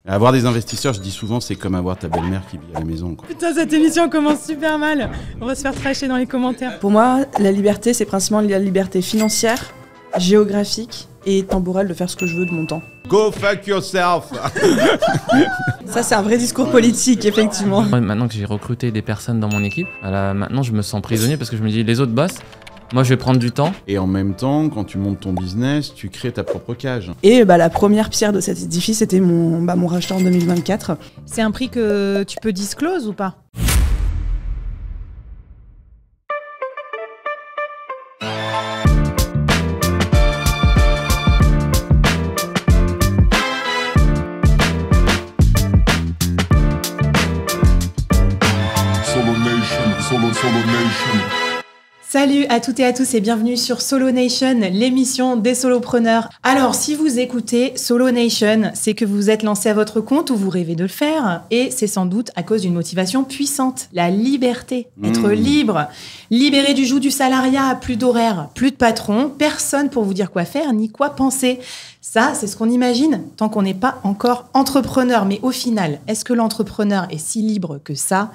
Avoir des investisseurs, je dis souvent, c'est comme avoir ta belle-mère qui vit à la maison, quoi. Putain, cette émission commence super mal. On va se faire trasher dans les commentaires. Pour moi, la liberté, c'est principalement la liberté financière, géographique et temporelle de faire ce que je veux de mon temps. Go fuck yourself. Ça, c'est un vrai discours politique, effectivement. Maintenant que j'ai recruté des personnes dans mon équipe, maintenant je me sens prisonnier parce que je me dis les autres boss, moi je vais prendre du temps. Et en même temps, quand tu montes ton business, tu crées ta propre cage. Et la première pierre de cet édifice, c'était mon rachat en 2024. C'est un prix que tu peux disclose ou pas ? Salut à toutes et à tous et bienvenue sur Solo Nation, l'émission des solopreneurs. Alors, si vous écoutez Solo Nation, c'est que vous êtes lancé à votre compte ou vous rêvez de le faire. Et c'est sans doute à cause d'une motivation puissante, la liberté. Être libre, libéré du joug du salariat, plus d'horaire, plus de patron, personne pour vous dire quoi faire ni quoi penser. Ça, c'est ce qu'on imagine tant qu'on n'est pas encore entrepreneur. Mais au final, est-ce que l'entrepreneur est si libre que ça ?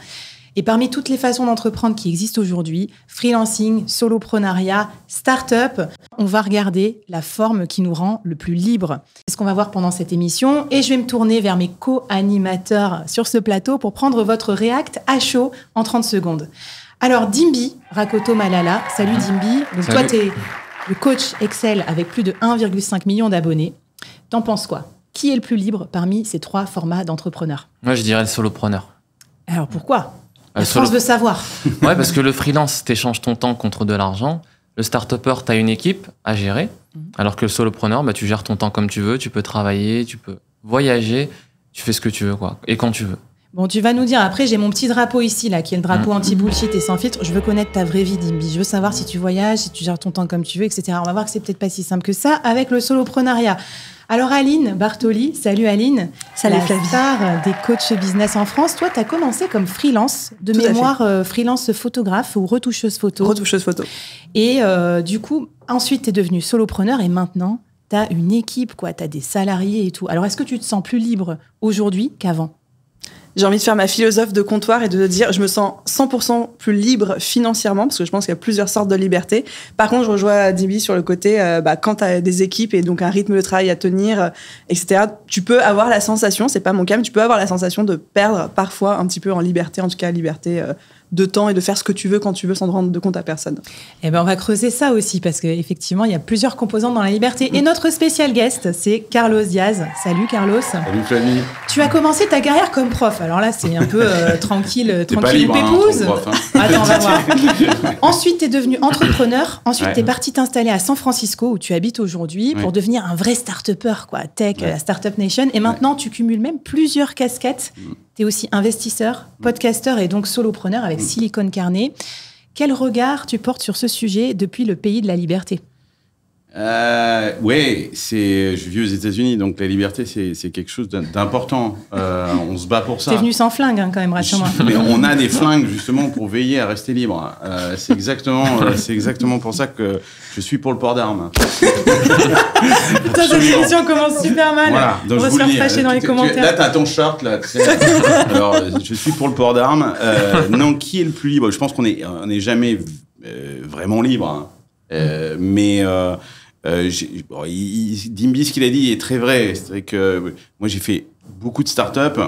Et parmi toutes les façons d'entreprendre qui existent aujourd'hui, freelancing, soloprenariat, start-up, on va regarder la forme qui nous rend le plus libre. C'est ce qu'on va voir pendant cette émission. Et je vais me tourner vers mes co-animateurs sur ce plateau pour prendre votre react à chaud en 30 secondes. Alors, Dimbi Rakoto Malala. Salut Dimbi. Donc, salut. Toi, tu es le coach Excel avec plus de 1,5 million d'abonnés. T'en penses quoi ? Qui est le plus libre parmi ces trois formats d'entrepreneurs ? Moi je dirais le solopreneur. Alors, pourquoi ? La force de savoir. Ouais, parce que le freelance, t'échanges ton temps contre de l'argent. Le start-upper, t'as une équipe à gérer. Alors que le solopreneur, tu gères ton temps comme tu veux. Tu peux travailler, tu peux voyager. Tu fais ce que tu veux, quoi. Et quand tu veux. Bon, tu vas nous dire, après, j'ai mon petit drapeau ici, là, qui est le drapeau anti-bullshit et sans filtre. Je veux connaître ta vraie vie, Dimbi. Je veux savoir si tu voyages, si tu gères ton temps comme tu veux, etc. On va voir que c'est peut-être pas si simple que ça avec le soloprenariat. Alors, Aline Bartoli, salut Aline. Salut la Flavie. star des coachs business en France. Toi, tu as commencé comme freelance, de Tout à mémoire freelance photographe ou retoucheuse photo. Retoucheuse photo. Et du coup, ensuite, tu es devenue solopreneur et maintenant, tu as une équipe, quoi. Tu as des salariés et tout. Alors, est-ce que tu te sens plus libre aujourd'hui qu'avant ? J'ai envie de faire ma philosophe de comptoir et de dire je me sens 100% plus libre financièrement parce que je pense qu'il y a plusieurs sortes de liberté. Par contre, je rejoins Dimbi sur le côté quand tu as des équipes et donc un rythme de travail à tenir, etc. Tu peux avoir la sensation, c'est pas mon cas, mais tu peux avoir la sensation de perdre parfois un petit peu en liberté, en tout cas liberté de temps et de faire ce que tu veux quand tu veux sans te rendre de compte à personne. Eh ben, on va creuser ça aussi parce qu'effectivement, il y a plusieurs composantes dans la liberté. Et notre spécial guest, c'est Carlos Diaz. Salut Carlos. Salut Flavie. Tu as commencé ta carrière comme prof. Alors là, c'est un peu tranquille pas libre, pépouze. en tant que prof, Attends, on va voir. Ensuite, tu es devenu entrepreneur. Ensuite, Ouais. tu es parti t'installer à San Francisco où tu habites aujourd'hui pour Ouais. devenir un vrai start-upper, quoi. Tech, Ouais. la Startup Nation. Et maintenant, tu cumules même plusieurs casquettes. Tu es aussi investisseur, podcasteur et donc solopreneur avec Silicon Carnet. Quel regard tu portes sur ce sujet depuis le pays de la liberté ? Ouais, je vis aux États-Unis, donc la liberté, c'est quelque chose d'important. On se bat pour ça. T'es venu sans flingue, hein, quand même, rassure-moi. Mais on a des flingues justement pour veiller à rester libre. C'est exactement pour ça que je suis pour le port d'armes. Putain, cette émission commence super mal. Voilà, donc On va je se vous faire le dis, fâcher dans les commentaires. Là, t'as ton short, là. Tu sais. Alors, je suis pour le port d'armes. Non, qui est le plus libre ? Je pense qu'on est jamais vraiment libre. Hein. Mais Dimbi, ce qu'il a dit est très vrai. C'est vrai que moi, j'ai fait beaucoup de startups.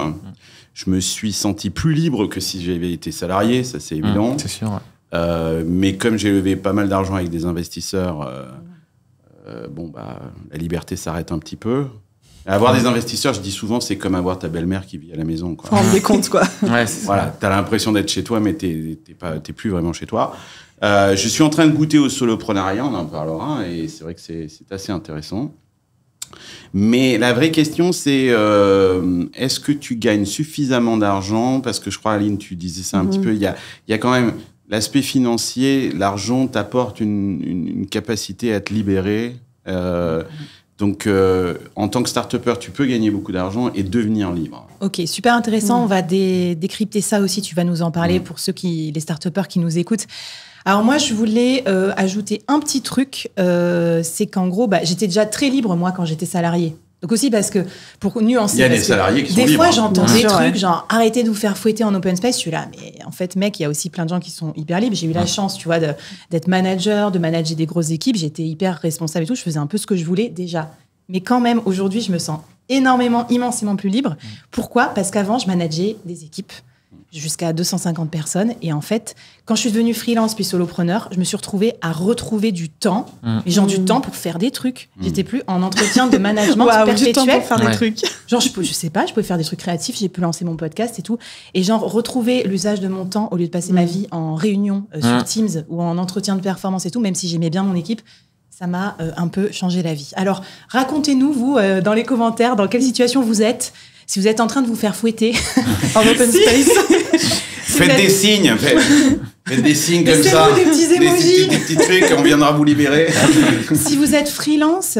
Je me suis senti plus libre que si j'avais été salarié, ça c'est évident. C'est sûr, ouais. Mais comme j'ai levé pas mal d'argent avec des investisseurs, la liberté s'arrête un petit peu. Avoir des investisseurs, je dis souvent, c'est comme avoir ta belle-mère qui vit à la maison, quoi. Faut rendre des comptes, quoi. Ouais, c'est Voilà, t'as l'impression d'être chez toi, mais t'es plus vraiment chez toi. Je suis en train de goûter au soloprenariat, on en parlera, et c'est vrai que c'est assez intéressant. Mais la vraie question, c'est est-ce que tu gagnes suffisamment d'argent ? Parce que je crois, Aline, tu disais ça un petit peu, il y a quand même l'aspect financier, l'argent t'apporte une capacité à te libérer. Donc, en tant que start-upper, tu peux gagner beaucoup d'argent et devenir libre. Ok, super intéressant. On va décrypter ça aussi. Tu vas nous en parler pour les start-uppers qui nous écoutent. Alors moi, je voulais ajouter un petit truc. C'est qu'en gros, j'étais déjà très libre, moi, quand j'étais salariée. Donc aussi parce que, pour nuancer... Il y a des salariés qui sont des libres. fois, j'entends Bien des sûr, trucs, ouais. genre, arrêtez de vous faire fouetter en open space. Je suis là, mais en fait, mec, il y a aussi plein de gens qui sont hyper libres. J'ai eu la chance, tu vois, d'être manager, de manager des grosses équipes. J'étais hyper responsable et tout. Je faisais un peu ce que je voulais déjà. Mais quand même, aujourd'hui, je me sens immensément plus libre. Pourquoi ? Parce qu'avant, je manageais des équipes jusqu'à 250 personnes. Et en fait, quand je suis devenue freelance puis solopreneur, je me suis retrouvée à retrouver du temps, mais genre du temps pour faire des trucs. J'étais plus en entretien de management Waouh, du temps perpétuel. pour faire des trucs. Genre, je sais pas, je pouvais faire des trucs créatifs, j'ai pu lancer mon podcast et tout. Et genre, retrouver l'usage de mon temps au lieu de passer ma vie en réunion sur Teams ou en entretien de performance et tout, même si j'aimais bien mon équipe, ça m'a un peu changé la vie. Alors, racontez-nous, vous, dans les commentaires, dans quelle situation vous êtes. Si vous êtes en train de vous faire fouetter en open space. Faites des signes, faites des signes comme ça. Laissez-nous des petits emojis. Des petits trucs, on viendra vous libérer. Si vous êtes freelance,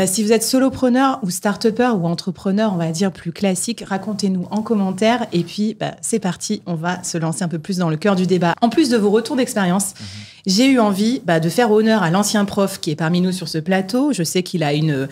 si vous êtes solopreneur ou start-upper ou entrepreneur, on va dire plus classique, racontez-nous en commentaire. Et puis, c'est parti, on va se lancer un peu plus dans le cœur du débat. En plus de vos retours d'expérience, j'ai eu envie de faire honneur à l'ancien prof qui est parmi nous sur ce plateau. Je sais qu'il a une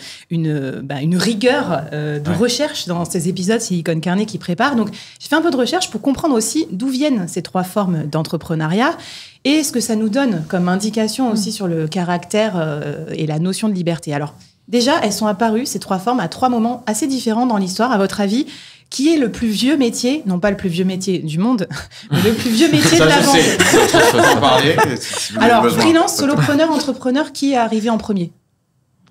rigueur de recherche dans ces épisodes Silicon Carnet qu'il prépare. Donc, j'ai fait un peu de recherche pour comprendre aussi d'où viennent ces 3 formes d'entrepreneuriat et ce que ça nous donne comme indication aussi sur le caractère et la notion de liberté. Alors, déjà, elles sont apparues, ces 3 formes, à 3 moments assez différents dans l'histoire. À votre avis, qui est le plus vieux métier, non pas le plus vieux métier du monde, mais le plus vieux métier de la vente? Je peux en parler. Si vous avez Alors, besoin. freelance, solopreneur, entrepreneur, qui est arrivé en premier?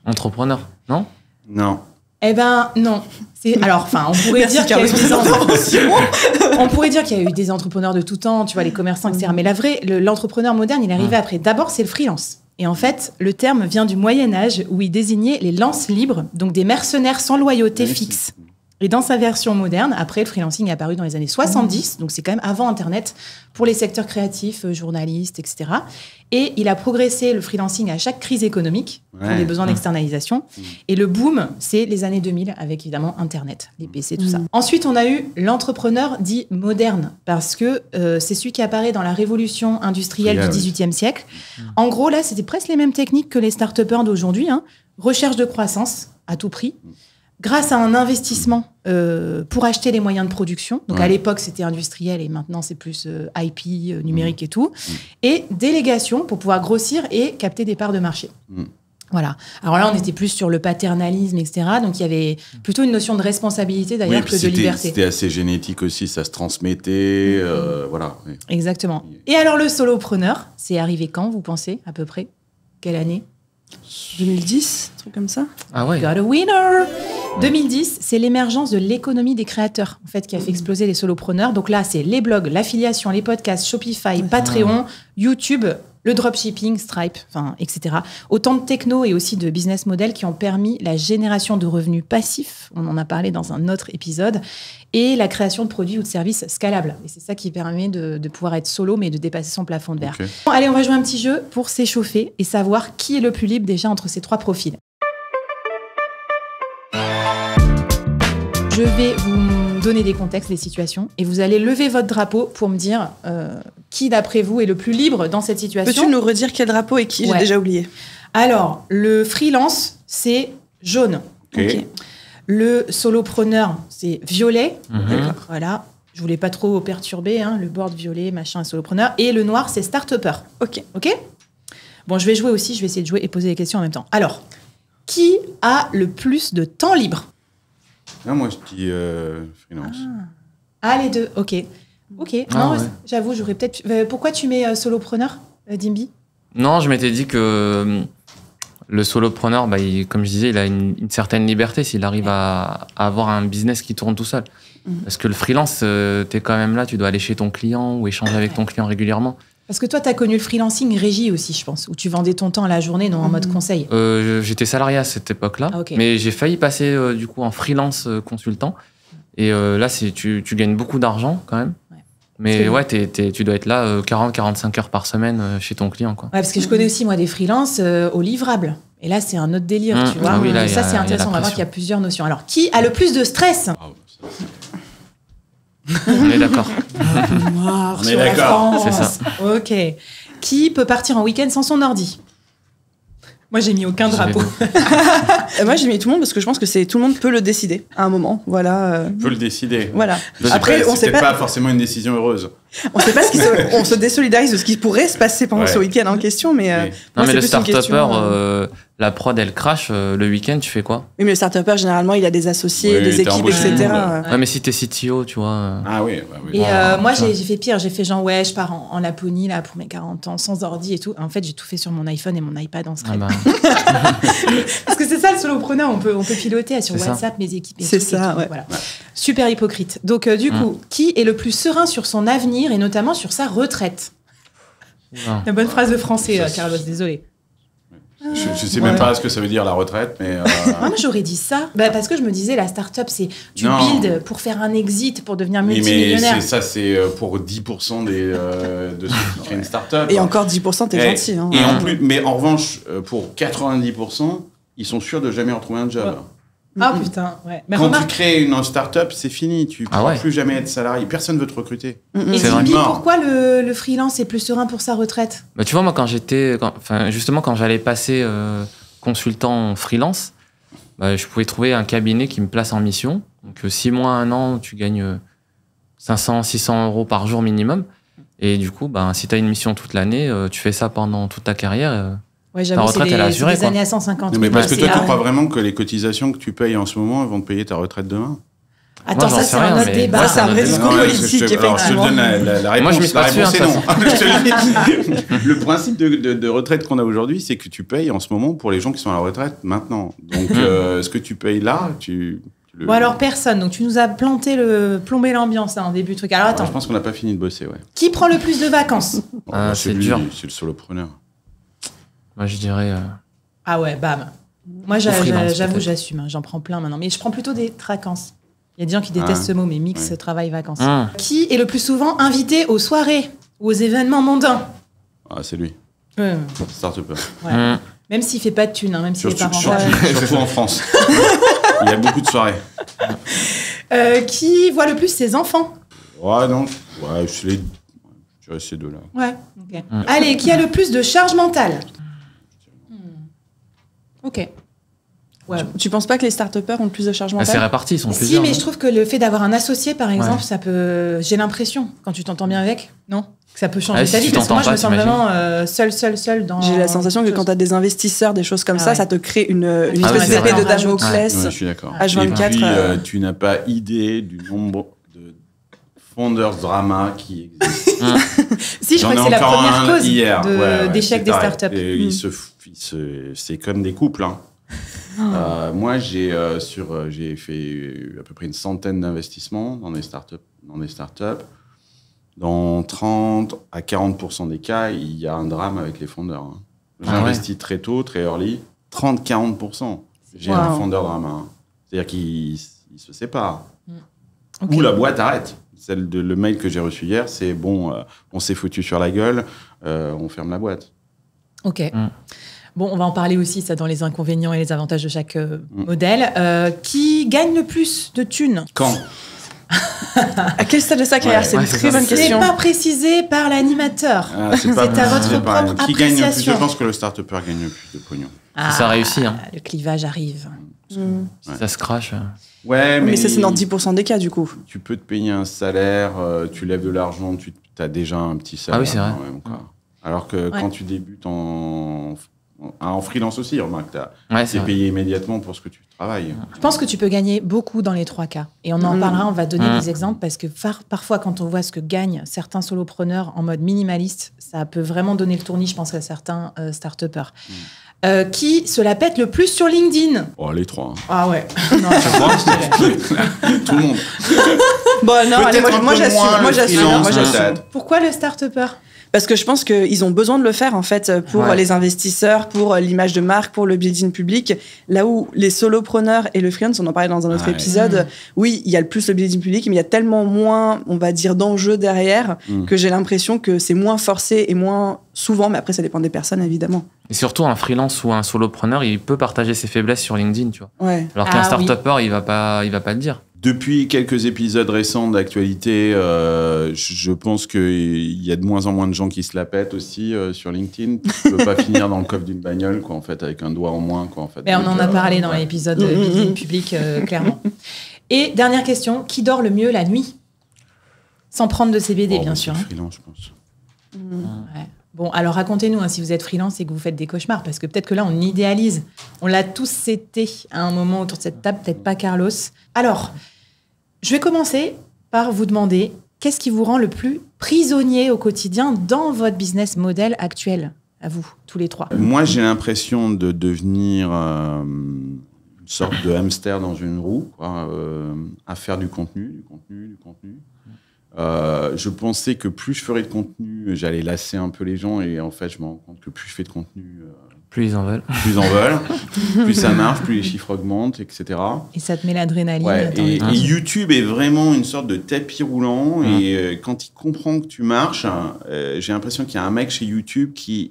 Entrepreneur, non? Non. Eh ben, non. On pourrait dire qu'il y a eu des on pourrait dire qu'il y a eu des entrepreneurs de tout temps, tu vois, les commerçants, etc. Mais l'entrepreneur moderne, il est arrivé après. D'abord, c'est le freelance. Et en fait, le terme vient du Moyen-Âge où il désignait les lances libres, donc des mercenaires sans loyauté fixe. Et dans sa version moderne, après, le freelancing est apparu dans les années 70, donc c'est quand même avant Internet, pour les secteurs créatifs, journalistes, etc. Et il a progressé, le freelancing, à chaque crise économique, pour des besoins d'externalisation. Et le boom, c'est les années 2000, avec évidemment Internet, les PC, tout ça. Ensuite, on a eu l'entrepreneur dit moderne, parce que c'est celui qui apparaît dans la révolution industrielle du XVIIIe siècle. En gros, là, c'était presque les mêmes techniques que les start-upers d'aujourd'hui. Recherche de croissance à tout prix. Grâce à un investissement pour acheter les moyens de production. Donc, à l'époque, c'était industriel et maintenant, c'est plus IP, numérique et tout. Et délégation pour pouvoir grossir et capter des parts de marché. Voilà. Alors là, on était plus sur le paternalisme, etc. Donc, il y avait plutôt une notion de responsabilité, d'ailleurs, que de liberté. C'était assez génétique aussi, ça se transmettait. Voilà. Exactement. Et alors, le solopreneur, c'est arrivé quand, vous pensez, à peu près? Quelle année? 2010, un truc comme ça. Ah ouais. Got a winner! 2010, c'est l'émergence de l'économie des créateurs, en fait, qui a fait exploser les solopreneurs. Donc là, c'est les blogs, l'affiliation, les podcasts, Shopify, Patreon, YouTube, le dropshipping, Stripe, etc. Autant de techno et aussi de business models qui ont permis la génération de revenus passifs, on en a parlé dans un autre épisode, et la création de produits ou de services scalables. Et c'est ça qui permet de pouvoir être solo, mais de dépasser son plafond de verre. Okay. Bon, allez, on va jouer un petit jeu pour s'échauffer et savoir qui est le plus libre déjà entre ces 3 profils. Je vais vous donner des contextes, des situations, et vous allez lever votre drapeau pour me dire qui, d'après vous, est le plus libre dans cette situation. Peux-tu nous redire quel drapeau et qui? J'ai déjà oublié. Alors, le freelance, c'est jaune. Okay. Le solopreneur, c'est violet. Voilà. Je voulais pas trop perturber, le board violet, machin, solopreneur. Et le noir, c'est start-upper. Ok. Bon, je vais jouer aussi, je vais essayer de jouer et poser des questions en même temps. Alors, qui a le plus de temps libre? Moi, je dis freelance. Ah, les deux, ok. Non, j'avoue, j'aurais peut-être... pourquoi tu mets solopreneur, Dimby? Non, je m'étais dit que le solopreneur, comme je disais, il a une certaine liberté s'il arrive à avoir un business qui tourne tout seul. Parce que le freelance, t'es quand même là, tu dois aller chez ton client ou échanger avec ton client régulièrement. Parce que toi, tu as connu le freelancing régie aussi, je pense, où tu vendais ton temps à la journée, non, en mode conseil. J'étais salarié à cette époque-là, mais j'ai failli passer du coup en freelance consultant. Et là, tu gagnes beaucoup d'argent quand même. Mais tu dois être là 40-45 heures par semaine chez ton client, quoi. Parce que je connais aussi, moi, des freelances au livrable. Et là, c'est un autre délire, tu vois. Oui, là, ça, c'est intéressant. On va voir qu'il y a plusieurs notions. Alors, qui a le plus de stress? On est d'accord. On est d'accord. C'est ça. Ok. Qui peut partir en week-end sans son ordi? Moi, j'ai mis aucun drapeau. Moi, j'ai mis tout le monde parce que je pense que tout le monde peut le décider à un moment. Voilà. Tu peux le décider. Voilà. Après, on sait pas forcément une décision heureuse. On sait pas on se désolidarise de ce qui pourrait se passer pendant ce week-end en question, mais. Non, mais le start-upper, la prod, elle crache. Le week-end, tu fais quoi? Oui, mais le start-upper, généralement, il a des associés, des équipes, etc. Ouais, mais si t'es CTO, tu vois. Ah oui. Et moi, j'ai fait pire. J'ai fait genre, ouais, je pars en Laponie là, pour mes 40 ans, sans ordi et tout. En fait, j'ai tout fait sur mon iPhone et mon iPad en Skype. Parce que c'est ça le solopreneur, on peut piloter sur WhatsApp mes équipes. C'est ça, ouais. Voilà. Super hypocrite. Donc du coup, qui est le plus serein sur son avenir et notamment sur sa retraite? La bonne phrase de français, Carlos, désolé. Je sais même pas ce que ça veut dire la retraite, mais. Moi, j'aurais dit ça. Parce que je me disais, la start-up, c'est tu builds pour faire un exit, pour devenir multimillionnaire. Mais c'est pour 10% de ceux qui créent une start-up. Et encore 10%, t'es gentil. Hein. Et en plus, mais en revanche, pour 90%, ils sont sûrs de jamais retrouver un job. Ouais. Ah putain, ouais. Mais quand tu crées une start-up, c'est fini. Tu ne pourras plus jamais être salarié. Personne ne veut te recruter. Et Tibi, pourquoi le freelance est plus serein pour sa retraite? Tu vois, moi, justement, quand j'allais passer consultant freelance, je pouvais trouver un cabinet qui me place en mission. Donc, 6 mois, 1 an, tu gagnes 500, 600 euros par jour minimum. Et du coup, si tu as une mission toute l'année, tu fais ça pendant toute ta carrière. Ouais, j'avoue, c'est des années à 150. Non, mais parce que toi, tu crois vraiment que les cotisations que tu payes en ce moment, elles vont te payer ta retraite demain? Attends, ça, c'est un autre débat. C'est un vrai discours politique, effectivement. Alors, je te donne la réponse. Moi, je me suis pas sûr, c'est non. Le principe de retraite qu'on a aujourd'hui, c'est que tu payes en ce moment pour les gens qui sont à la retraite maintenant. Donc, ce que tu payes là, Bon, alors, personne. Donc, tu nous as plombé l'ambiance, en début de truc. Alors, attends. Je pense qu'on n'a pas fini de bosser, ouais. Qui prend le plus de vacances? C'est dur. C'est le solopreneur. Moi, je dirais... Ah ouais, bam. Moi, j'avoue, j'assume. J'en prends plein maintenant. Mais je prends plutôt des tracances. Il y a des gens qui détestent ce mot, mais mix travail-vacances. Qui est le plus souvent invité aux soirées ou aux événements mondains? Ah, c'est lui. Start-upper. Ouais. Même s'il fait pas de thunes, même s'il est pas rentable. Surtout en France. Il y a beaucoup de soirées. Qui voit le plus ses enfants? Ouais, non. Ouais, je dirais ces deux-là. Ouais, ok. Allez, qui a le plus de charge mentale? Ok. Ouais. Tu penses pas que les start-upers ont le plus de charge mentale? C'est réparti, ils sont plusieurs. Si, mais je trouve que le fait d'avoir un associé, par exemple, ça peut... J'ai l'impression, quand tu t'entends bien avec, non? Que ça peut changer ta vie, parce que moi, je me sens vraiment seule dans... J'ai la sensation que quand tu as des investisseurs, des choses comme ça te crée une espèce d'épée de Damoclès. Ouais, je suis d'accord. H24. Et puis, tu n'as pas idée du nombre de Founders Drama qui existent. Si, je crois que c'est la première cause d'échec des startups. C'est comme des couples, hein. Moi, j'ai fait à peu près une centaine d'investissements dans des startups. Dans 30 à 40% des cas, il y a un drame avec les fondeurs. Hein. J'ai investi très tôt, très early. 30-40%. J'ai un fondeur drama. Hein. C'est-à-dire qu'ils se séparent. Ou la boîte arrête. Le mail que j'ai reçu hier, c'est bon, on s'est foutu sur la gueule, on ferme la boîte. Ok. Bon, on va en parler aussi, ça, dans les inconvénients et les avantages de chaque modèle. Qui gagne le plus de thunes? Quand? À quel stade de sa carrière? C'est une très bonne question. C'est pas précisé par l'animateur. C'est à votre propre qui gagne le plus? appréciation. Je pense que le start-upper gagne le plus de pognon. Ça réussit. Hein. Le clivage arrive. Si ça se crache. Ouais, mais ça, c'est dans 10% des cas, du coup. Tu peux te payer un salaire, tu lèves de l'argent, tu as déjà un petit salaire. Ah oui, c'est vrai. Alors que quand tu débutes en freelance aussi, remarque, tu es payé immédiatement pour ce que tu travailles. Je pense que tu peux gagner beaucoup dans les 3 cas. Et on en parlera, on va donner des exemples, parce que parfois, quand on voit ce que gagnent certains solopreneurs en mode minimaliste, ça peut vraiment donner le tournis, je pense, à certains start-upers. Qui se la pète le plus sur LinkedIn? Oh, les 3. Hein. Ah ouais. Non, tout le monde. Bon, non, allez, moi j'assume. Pourquoi le start-upper? Parce que je pense qu'ils ont besoin de le faire, en fait, pour les investisseurs, pour l'image de marque, pour le building public. Là où les solopreneurs et le freelance, on en parlait dans un autre épisode, oui, il y a le plus le building public, mais il y a tellement moins, on va dire, d'enjeux derrière que j'ai l'impression que c'est moins forcé et moins souvent, mais après, ça dépend des personnes, évidemment. Et surtout, un freelance ou un solopreneur, il peut partager ses faiblesses sur LinkedIn, tu vois. Ouais. Alors qu'un start-upper, il va pas le dire. Depuis quelques épisodes récents d'actualité, je pense qu'il y a de moins en moins de gens qui se la pètent aussi sur LinkedIn. Tu ne peux pas finir dans le coffre d'une bagnole, quoi, en fait, avec un doigt en moins. Quoi, en fait. Mais on en a parlé dans l'épisode Building Public, clairement. Et dernière question, qui dort le mieux la nuit? Sans prendre de CBD, bien sûr. Freelance, je pense. Ouais. Bon, alors racontez-nous si vous êtes freelance et que vous faites des cauchemars, parce que peut-être que là, on idéalise. On l'a tous été à un moment autour de cette table, peut-être pas Carlos. Alors, je vais commencer par vous demander qu'est-ce qui vous rend le plus prisonnier au quotidien dans votre business model actuel, à vous, tous les trois? Moi, j'ai l'impression de devenir une sorte de hamster dans une roue, quoi, à faire du contenu. Je pensais que plus je ferais de contenu, j'allais lasser un peu les gens, et en fait, je me rends compte que plus je fais de contenu, Plus ils en veulent. plus ça marche, plus les chiffres augmentent, etc. Et ça te met l'adrénaline. Ouais, et YouTube est vraiment une sorte de tapis roulant, et quand il comprend que tu marches, j'ai l'impression qu'il y a un mec chez YouTube qui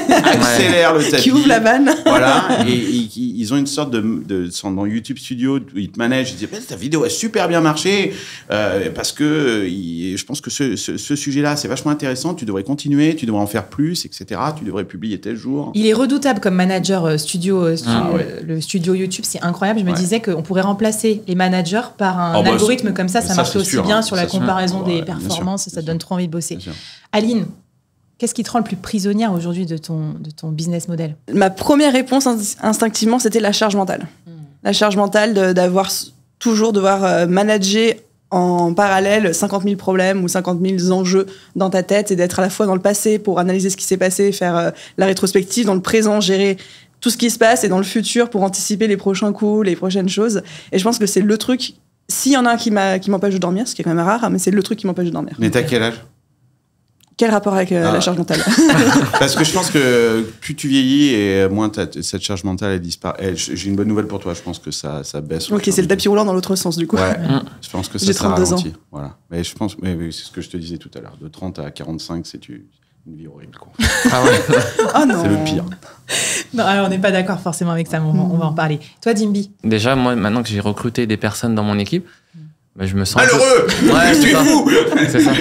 accélère le tapis. Qui ouvre la vanne. Voilà, et ils ont une sorte dans YouTube Studio où ils te managent, ils disent ta vidéo a super bien marché, parce que je pense que ce sujet-là, c'est vachement intéressant, tu devrais continuer, tu devrais en faire plus, etc. Tu devrais publier tel jour. Il est redoutable comme manager studio. Le studio YouTube, c'est incroyable. Je me disais qu'on pourrait remplacer les managers par un algorithme comme ça marche aussi bien sur la comparaison des performances, ça te donne trop envie de bosser. Aline, qu'est-ce qui te rend le plus prisonnière aujourd'hui de ton business model? Ma première réponse instinctivement, c'était la charge mentale. La charge mentale devoir manager en parallèle 50 000 problèmes ou 50 000 enjeux dans ta tête, et d'être à la fois dans le passé pour analyser ce qui s'est passé, faire la rétrospective, dans le présent, gérer tout ce qui se passe, et dans le futur pour anticiper les prochains coups, les prochaines choses. Et je pense que c'est le truc, s'il y en a un qui m'empêche de dormir, ce qui est quand même rare, mais c'est le truc qui m'empêche de dormir. Mais t'as quel âge? Quel rapport avec la charge mentale? Parce que je pense que plus tu vieillis et moins cette charge mentale elle disparaît. J'ai une bonne nouvelle pour toi, je pense que ça baisse. Ok, c'est le tapis roulant dans l'autre sens du coup. Ouais, je pense que ça J'ai 32 ans. Voilà. Mais je pense, mais c'est ce que je te disais tout à l'heure. De 30 à 45, c'est une vie horrible, quoi. Ah ouais. Oh non. C'est le pire. Non, alors on n'est pas d'accord forcément avec ça, mais on va en parler. Toi, Dimby? Déjà, moi, maintenant que j'ai recruté des personnes dans mon équipe, je me sens malheureux. Ouais, tu es fou. C'est ça.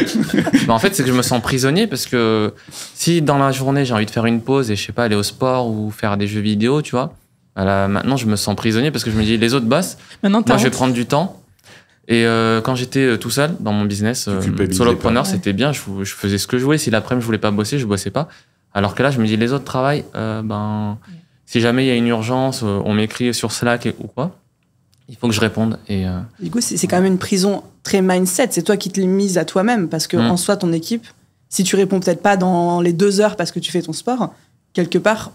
En fait, c'est que je me sens prisonnier, parce que si dans la journée j'ai envie de faire une pause et je sais pas, aller au sport ou faire des jeux vidéo, tu vois, maintenant je me sens prisonnier parce que je me dis les autres bossent, moi je vais prendre du temps. Et quand j'étais tout seul dans mon business, solopreneur, c'était bien, je faisais ce que je voulais. Si l'après-midi je voulais pas bosser, je bossais pas. Alors que là, je me dis les autres travaillent, si jamais il y a une urgence, on m'écrit sur Slack ou quoi, il faut que je réponde. Et du coup, c'est quand même une prison très mindset. C'est toi qui te l'es mise à toi-même, parce que en soi, ton équipe, si tu réponds peut-être pas dans les 2 heures parce que tu fais ton sport, quelque part,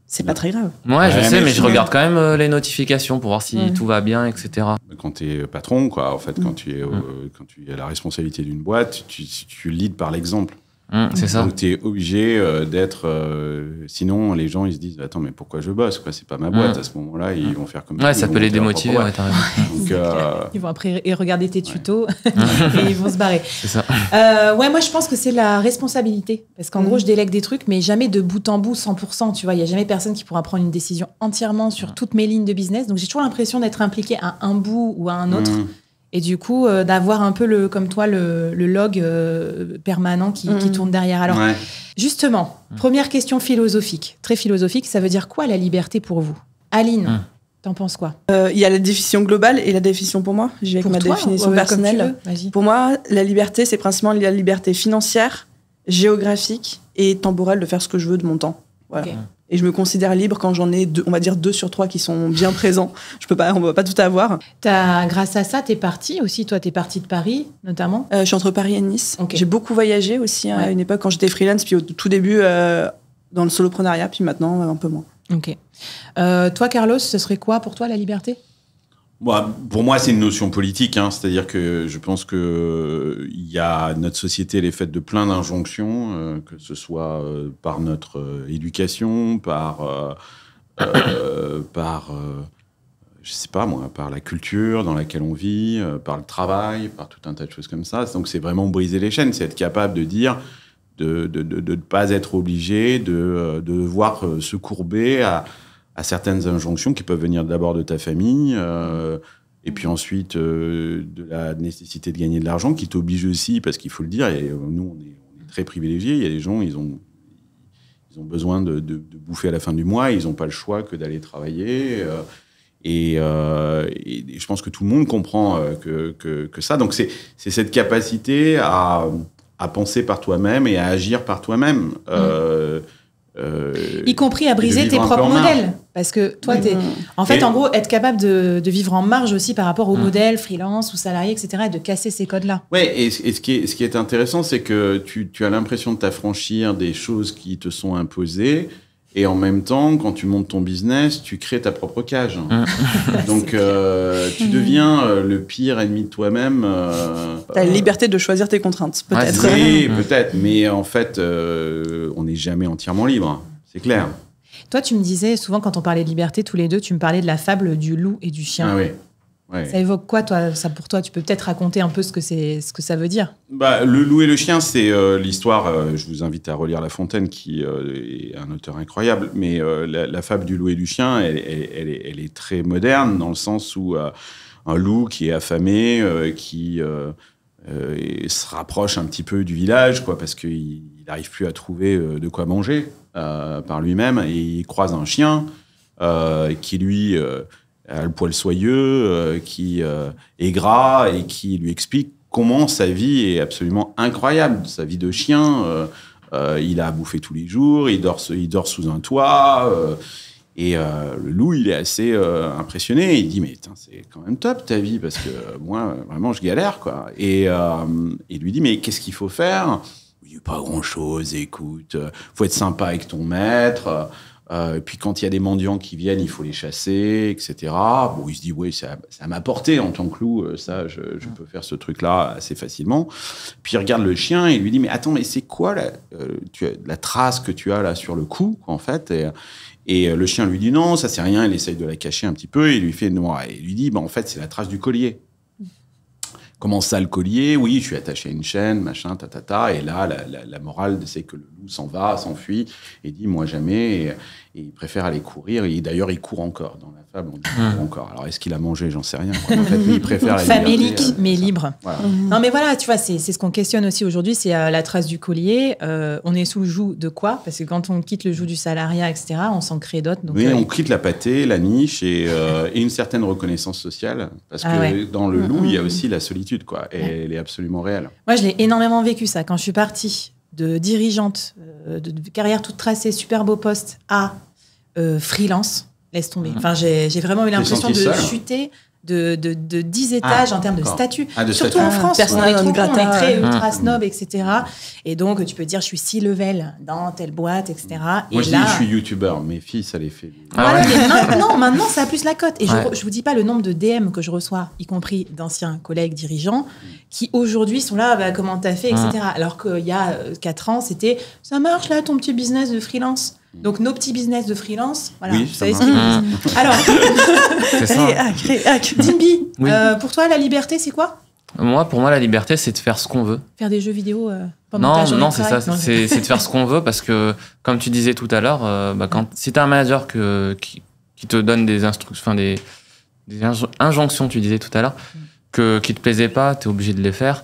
c'est pas très grave. Ouais, je sais, mais je regarde quand même les notifications pour voir si tout va bien, etc. Quand tu es patron, quoi, en fait, quand tu as la responsabilité d'une boîte, tu leads par l'exemple. C'est ça. Donc tu es obligé d'être. Sinon, les gens ils se disent attends, mais pourquoi je bosse, quoi? C'est pas ma boîte. À ce moment-là, ils vont faire comme ça. Ouais, ça peut les démotiver. Ouais, t'as raison. Donc, ils vont après regarder tes tutos et ils vont se barrer. C'est ça. Ouais, moi je pense que c'est la responsabilité. Parce qu'en gros, je délègue des trucs, mais jamais de bout en bout, 100%. Tu vois, il n'y a jamais personne qui pourra prendre une décision entièrement sur toutes mes lignes de business. Donc j'ai toujours l'impression d'être impliquée à un bout ou à un autre. Et du coup, d'avoir un peu, comme toi, le log permanent qui tourne derrière. Alors, justement, première question philosophique, très philosophique, ça veut dire quoi la liberté pour vous? Aline, t'en penses quoi? Il y a la définition globale et la définition pour moi. J'y vais avec ma définition personnelle. Pour moi, la liberté, c'est principalement la liberté financière, géographique et temporelle de faire ce que je veux de mon temps. Voilà. Okay. Et je me considère libre quand j'en ai 2 sur 3 qui sont bien présents. On va pas tout avoir. Grâce à ça, t'es partie aussi. Toi, t'es partie de Paris, notamment. Je suis entre Paris et Nice. Okay. J'ai beaucoup voyagé aussi à une époque quand j'étais freelance, puis au tout début dans le soloprenariat, puis maintenant un peu moins. Ok. Toi, Carlos, ce serait quoi pour toi la liberté? Pour moi, c'est une notion politique, hein. C'est-à-dire que je pense que notre société, elle est faite de plein d'injonctions, que ce soit par notre éducation, par je sais pas moi, par la culture dans laquelle on vit, par le travail, par tout un tas de choses comme ça. Donc c'est vraiment briser les chaînes, c'est être capable de dire, de ne pas être obligé de devoir se courber à certaines injonctions qui peuvent venir d'abord de ta famille Et puis ensuite, de la nécessité de gagner de l'argent qui t'oblige aussi, parce qu'il faut le dire, et nous, on est très privilégiés. Il y a des gens, ils ont besoin de bouffer à la fin du mois, ils n'ont pas le choix que d'aller travailler. Et je pense que tout le monde comprend que ça. Donc, c'est cette capacité à penser par toi-même et à agir par toi-même. Y compris à briser tes propres modèles. Parce que toi, en gros, être capable de vivre en marge aussi par rapport aux modèles, freelance ou salariés, etc., et de casser ces codes-là. Oui, et ce qui est intéressant, c'est que tu as l'impression de t'affranchir des choses qui te sont imposées. Et en même temps, quand tu montes ton business, tu crées ta propre cage. Donc, tu deviens le pire ennemi de toi-même. Tu as la liberté de choisir tes contraintes, peut-être. Oui, peut-être. Mais en fait, on n'est jamais entièrement libre. C'est clair. Toi, tu me disais, souvent, quand on parlait de liberté, tous les deux, tu me parlais de la fable du loup et du chien. Ah oui. Ouais. Ça évoque quoi, toi, ça pour toi? Tu peux peut-être raconter un peu ce que ça veut dire. Le loup et le chien, c'est l'histoire. Je vous invite à relire La Fontaine, qui est un auteur incroyable. Mais la fable du loup et du chien, elle est très moderne, dans le sens où un loup qui est affamé, qui se rapproche un petit peu du village, quoi, parce qu'il n'arrive plus à trouver de quoi manger par lui-même, et il croise un chien qui lui a le poil soyeux, qui est gras, et qui lui explique comment sa vie est absolument incroyable. Sa vie de chien, il a à bouffer tous les jours, il dort sous un toit, et le loup, il est assez impressionné. Il dit, mais c'est quand même top ta vie, parce que moi, vraiment, je galère, quoi. Et il lui dit, mais qu'est-ce qu'il faut faire? Il dit, pas grand-chose, écoute, faut être sympa avec ton maître. Et puis quand il y a des mendiants qui viennent, il faut les chasser, etc. Bon, il se dit, oui, ça m'a porté en tant que loup, ça, je peux faire ce truc-là assez facilement. Puis il regarde le chien et il lui dit, mais attends, mais c'est quoi la trace que tu as là sur le cou, en fait? Et le chien lui dit, non, ça c'est rien. Il essaye de la cacher un petit peu et il lui fait, non, et il lui dit, en fait, c'est la trace du collier. Comment ça, le collier? Oui, je suis attaché à une chaîne, machin, Et là, la morale, c'est que le loup s'en va, s'enfuit, et dit, moi jamais. Et il préfère aller courir. Et d'ailleurs, il court encore. Dans la fable, on dit qu'il court encore. Alors, est-ce qu'il a mangé? J'en sais rien. En fait, mais il préfère la liberté. Famélique, mais libre. Voilà. Non, mais voilà, tu vois, c'est ce qu'on questionne aussi aujourd'hui, c'est la trace du collier. On est sous le joug de quoi? Parce que quand on quitte le joug du salariat, etc., on s'en crée d'autres. Donc, oui, on quitte la pâtée, la niche et une certaine reconnaissance sociale. Parce que dans le loup, il y a aussi la solitude, quoi. Et elle est absolument réelle. Moi, je l'ai énormément vécu, ça. Quand je suis partie de dirigeante, de carrière toute tracée, super beau poste, à freelance, laisse tomber. Enfin, j'ai vraiment eu l'impression de chuter de 10 étages en termes de statut. Surtout en France, on est très ultra snob, etc. Et donc, tu peux dire, je suis C-level dans telle boîte, etc. Moi, je dis, je suis youtubeur. Mes filles, ça les fait. Voilà, mais maintenant, ça a plus la cote. Et je vous dis pas le nombre de DM que je reçois, y compris d'anciens collègues dirigeants, qui aujourd'hui sont là, comment t'as fait, etc. Alors qu'il y a 4 ans, c'était, ça marche là, ton petit business de freelance. Donc, nos petits business de freelance, voilà, oui, vous savez ce qu'ils disent. Alors, Dimby, pour toi, la liberté, c'est quoi? Pour moi, la liberté, c'est de faire ce qu'on veut. Faire des jeux vidéo pendant ta journée de travail? Non, c'est ça. C'est de faire ce qu'on veut parce que, comme tu disais tout à l'heure, si tu as un manager qui te donne des injonctions, tu disais tout à l'heure, qui te plaisaient pas, tu es obligé de les faire.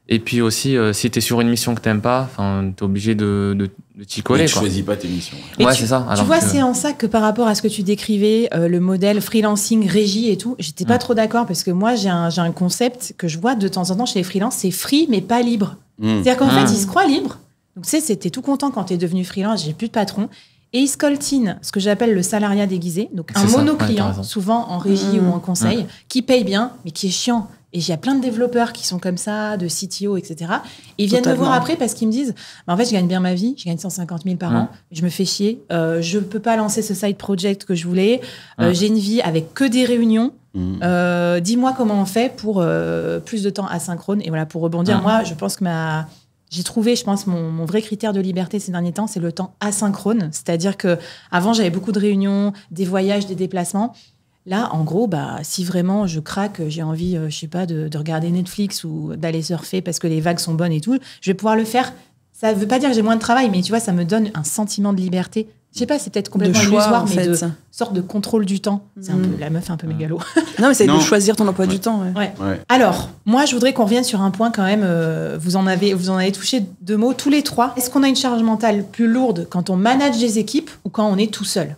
Et puis aussi, si tu es sur une mission que tu n'aimes pas, tu es obligé de t'y coller. Tu choisis pas tes missions. Ouais, c'est ça. Tu vois, c'est en ça que par rapport à ce que tu décrivais, le modèle freelancing, régie et tout, j'étais pas trop d'accord parce que moi, j'ai un concept que je vois de temps en temps chez les freelances, c'est free mais pas libre. C'est-à-dire qu'en fait, ils se croient libres. Donc, tu sais, t'es tout content quand t'es devenu freelance, j'ai plus de patron. Et ils se coltinent ce que j'appelle le salariat déguisé, donc un monoclient, souvent en régie ou en conseil, qui paye bien, mais qui est chiant. Et il y a plein de développeurs qui sont comme ça, de CTO, etc. Et ils viennent me voir après parce qu'ils me disent, en fait, je gagne bien ma vie, je gagne 150 000 par an, je me fais chier, je peux pas lancer ce side project que je voulais, j'ai une vie avec que des réunions. Dis-moi comment on fait pour plus de temps asynchrone. Et voilà, pour rebondir, moi, je pense que j'ai trouvé, je pense, mon vrai critère de liberté ces derniers temps, c'est le temps asynchrone. C'est-à-dire que avant, j'avais beaucoup de réunions, des voyages, des déplacements. Là, en gros, si vraiment je craque, j'ai envie, je sais pas, de regarder Netflix ou d'aller surfer parce que les vagues sont bonnes et tout, je vais pouvoir le faire. Ça veut pas dire que j'ai moins de travail, mais tu vois, ça me donne un sentiment de liberté Je sais pas, c'est peut-être complètement choix, illusoire, en mais fait. de sorte de contrôle du temps. C'est un peu, la meuf est un peu mégalo. Non, mais c'est de Non. choisir ton emploi du temps. Ouais. Ouais. Alors, moi, je voudrais qu'on revienne sur un point quand même. Vous en avez touché 2 mots, tous les 3. Est-ce qu'on a une charge mentale plus lourde quand on manage des équipes ou quand on est tout seul?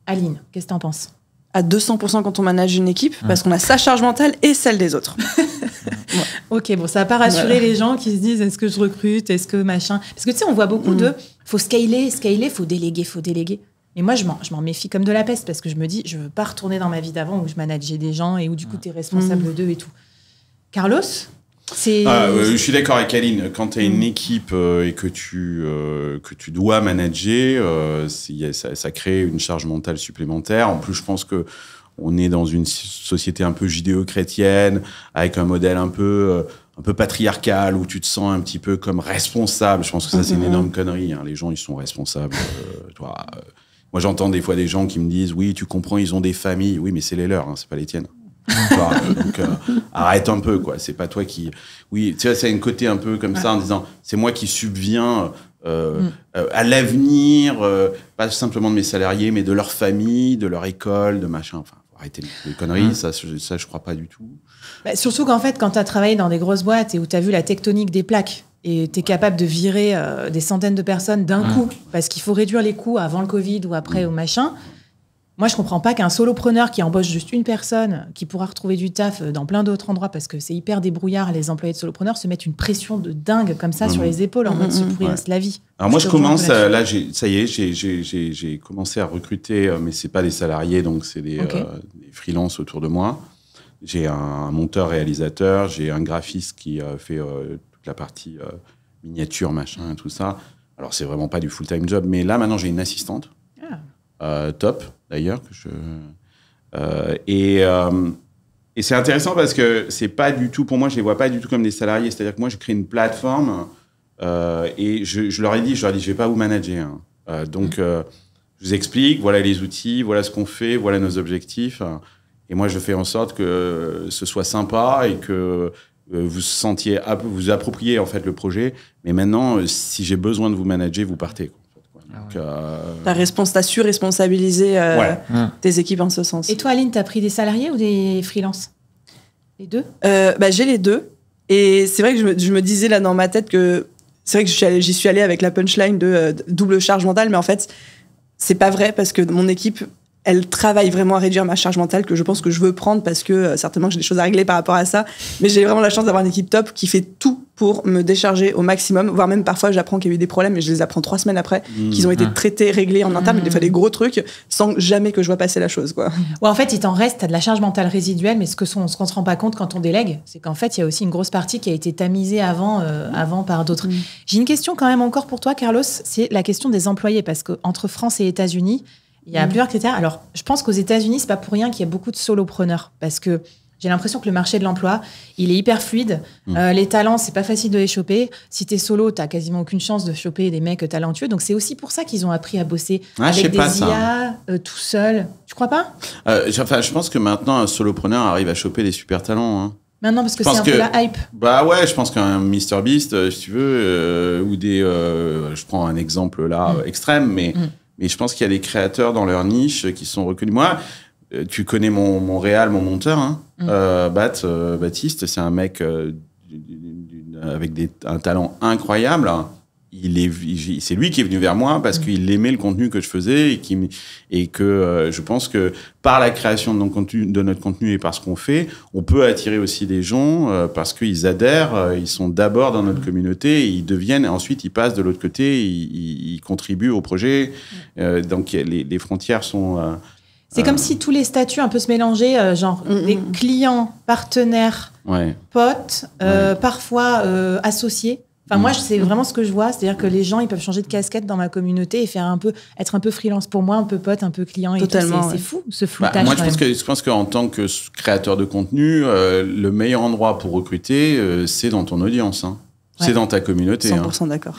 Aline, qu'est-ce que t'en penses? À 200% quand on manage une équipe, parce qu'on a sa charge mentale et celle des autres. Ok, bon, ça va pas rassurer les gens qui se disent est-ce que je recrute, est-ce que machin. Parce que tu sais, on voit beaucoup de faut scaler, faut déléguer. Mais moi, je m'en méfie comme de la peste parce que je me dis, je veux pas retourner dans ma vie d'avant où je manageais des gens et où du coup, tu es responsable d'eux et tout. Carlos, c'est. Je suis d'accord avec Aline. Quand tu as une équipe et que tu dois manager, ça crée une charge mentale supplémentaire. En plus, je pense que on est dans une société un peu judéo-chrétienne, avec un modèle un peu patriarcal, où tu te sens un petit peu comme responsable. Je pense que ça, c'est une énorme connerie. Hein. Les gens, ils sont responsables. Moi, j'entends des fois des gens qui me disent « Oui, tu comprends, ils ont des familles. » Oui, mais c'est les leurs, hein, c'est pas les tiennes. Donc, arrête un peu, quoi. C'est pas toi qui... Oui, tu vois, c'est un côté un peu comme ça, en disant « C'est moi qui subviens... à l'avenir, pas simplement de mes salariés, mais de leur famille, de leur école, de machin. Enfin, faut arrêter les conneries, ça, je crois pas du tout. Bah, surtout qu'en fait, quand tu as travaillé dans des grosses boîtes et où tu as vu la tectonique des plaques et tu es capable de virer des centaines de personnes d'un coup, parce qu'il faut réduire les coûts avant le Covid ou après ou machin. Moi, je comprends pas qu'un solopreneur qui embauche juste une personne, qui pourra retrouver du taf dans plein d'autres endroits, parce que c'est hyper débrouillard, les employés de solopreneurs se mettent une pression de dingue comme ça sur les épaules en mode se pourrissent la vie. Alors moi, je commence, là, ça y est, j'ai commencé à recruter, mais c'est pas des salariés, donc c'est des freelances autour de moi. J'ai un monteur-réalisateur, j'ai un graphiste qui fait toute la partie miniature, machin, tout ça. Alors, c'est vraiment pas du full-time job, mais là, maintenant, j'ai une assistante. Top, d'ailleurs. Et c'est intéressant parce que c'est pas du tout, pour moi, je les vois pas du tout comme des salariés. C'est-à-dire que moi, j'ai créé une plateforme et je leur ai dit, je vais pas vous manager. Hein. Donc, je vous explique, voilà les outils, voilà ce qu'on fait, voilà nos objectifs. Et moi, je fais en sorte que ce soit sympa et que vous sentiez, vous appropriez en fait le projet. Mais maintenant, si j'ai besoin de vous manager, vous partez, quoi. Donc, T'as surresponsabilisé tes équipes en ce sens. Et toi, Aline, t'as pris des salariés ou des freelances? Les deux? J'ai les deux. Et c'est vrai que je me disais là dans ma tête que c'est vrai que j'y suis allée avec la punchline de double charge mentale, mais en fait, c'est pas vrai parce que mon équipe, elle travaille vraiment à réduire ma charge mentale que je pense que je veux prendre parce que certainement que j'ai des choses à régler par rapport à ça. Mais j'ai vraiment la chance d'avoir une équipe top qui fait tout pour me décharger au maximum, voire même parfois j'apprends qu'il y a eu des problèmes et je les apprends 3 semaines après, qu'ils ont été traités, réglés en interne, mais des fois des gros trucs, sans jamais que je vois passer la chose, quoi. Ouais, en fait, il t'en reste, t'as de la charge mentale résiduelle, mais ce qu'on se rend pas compte quand on délègue, c'est qu'en fait, il y a aussi une grosse partie qui a été tamisée avant par d'autres. J'ai une question quand même encore pour toi, Carlos, c'est la question des employés, parce qu'entre France et États-Unis, il y a plusieurs critères. Alors, je pense qu'aux États-Unis, c'est pas pour rien qu'il y a beaucoup de solopreneurs, parce que j'ai l'impression que le marché de l'emploi, il est hyper fluide. Les talents, c'est pas facile de les choper. Si t'es solo, t'as quasiment aucune chance de choper des mecs talentueux. Donc, c'est aussi pour ça qu'ils ont appris à bosser avec des IA, tout seul. Tu crois pas? Je pense que maintenant, un solopreneur arrive à choper des super talents. Hein. Maintenant, parce que c'est un peu la hype. Bah ouais, je pense qu'un MrBeast, si tu veux, ou des... je prends un exemple là, extrême, mais je pense qu'il y a des créateurs dans leur niche qui sont reconnus. Moi, tu connais mon réal, mon monteur, hein, Baptiste, c'est un mec avec un talent incroyable. C'est lui qui est venu vers moi parce qu'il aimait le contenu que je faisais et que je pense que par la création de notre contenu et par ce qu'on fait, on peut attirer aussi des gens parce qu'ils adhèrent, ils sont d'abord dans notre communauté, et ils deviennent, ensuite ils passent de l'autre côté, ils contribuent au projet. Donc les frontières sont... C'est comme si tous les statuts un peu se mélangeaient, genre des clients, partenaires, potes, parfois associés. Enfin, moi, c'est vraiment ce que je vois. C'est-à-dire que les gens, ils peuvent changer de casquette dans ma communauté et être un peu freelance pour moi, un peu pote, un peu client. Totalement. C'est fou, ce floutage. Moi, je pense qu'en tant que créateur de contenu, le meilleur endroit pour recruter, c'est dans ton audience. Hein. C'est dans ta communauté. 100% d'accord.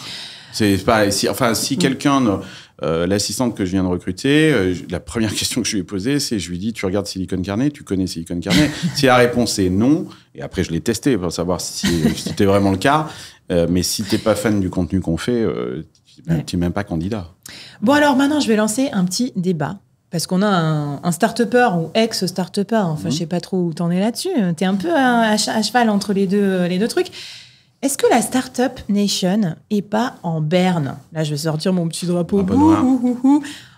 C'est pas, si quelqu'un, l'assistante que je viens de recruter, la première question que je lui ai posée, c'est, je lui dis, tu regardes Silicon Carnet, tu connais Silicon Carnet? Si la réponse est non, et après je l'ai testé pour savoir si c'était vraiment le cas, mais si t'es pas fan du contenu qu'on fait, tu n'es même pas candidat. Bon, alors maintenant, je vais lancer un petit débat. Parce qu'on a un start-upper ou ex-start-upper, enfin, je sais pas trop où t'en es là-dessus. T'es un peu à cheval entre les deux trucs. Est-ce que la Startup Nation est pas en berne? Là, je vais sortir mon petit drapeau.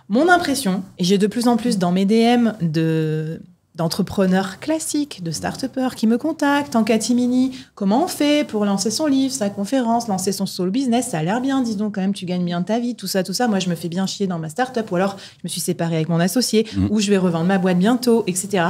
Mon impression, et j'ai de plus en plus dans mes DM d'entrepreneurs classiques, de start-upers qui me contactent en catimini. Comment on fait pour lancer son livre, sa conférence, lancer son solo business? Ça a l'air bien, dis donc, quand même, tu gagnes bien ta vie, tout ça. Moi, je me fais bien chier dans ma start-up, ou alors je me suis séparée avec mon associé, ou je vais revendre ma boîte bientôt, etc.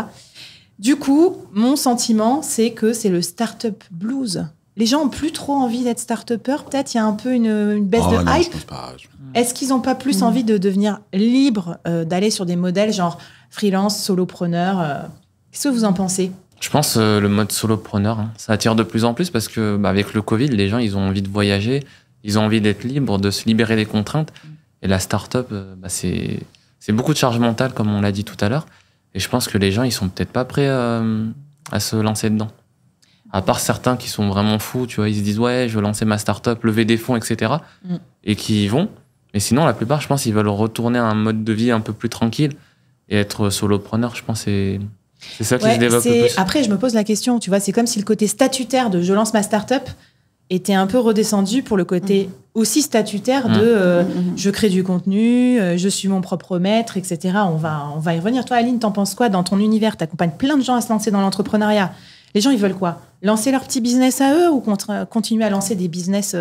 Du coup, mon sentiment, c'est que c'est le start-up blues. Les gens ont plus trop envie d'être start-upers. Peut-être il y a un peu une baisse de hype. Je pense pas. Est-ce qu'ils n'ont pas plus envie de devenir libres, d'aller sur des modèles genre freelance, solopreneur Qu'est-ce que vous en pensez? Je pense le mode solopreneur, ça attire de plus en plus parce que avec le Covid, les gens, ils ont envie de voyager, ils ont envie d'être libres, de se libérer des contraintes. Et la start-up, c'est beaucoup de charge mentale, comme on l'a dit tout à l'heure. Et je pense que les gens, ils sont peut-être pas prêts à se lancer dedans. À part certains qui sont vraiment fous, tu vois, ils se disent ouais, je veux lancer ma start-up, lever des fonds, etc. Et qui y vont. Mais sinon, la plupart, je pense, ils veulent retourner à un mode de vie un peu plus tranquille et être solopreneur. Je pense que c'est ça qui se développe le plus. Après, je me pose la question, tu vois, c'est comme si le côté statutaire de je lance ma start-up était un peu redescendu pour le côté aussi statutaire de je crée du contenu, je suis mon propre maître, etc. On va y revenir. Toi, Aline, t'en penses quoi dans ton univers? T'accompagnes plein de gens à se lancer dans l'entrepreneuriat. Les gens, ils veulent quoi? Lancer leur petit business à eux ou continuer à lancer des business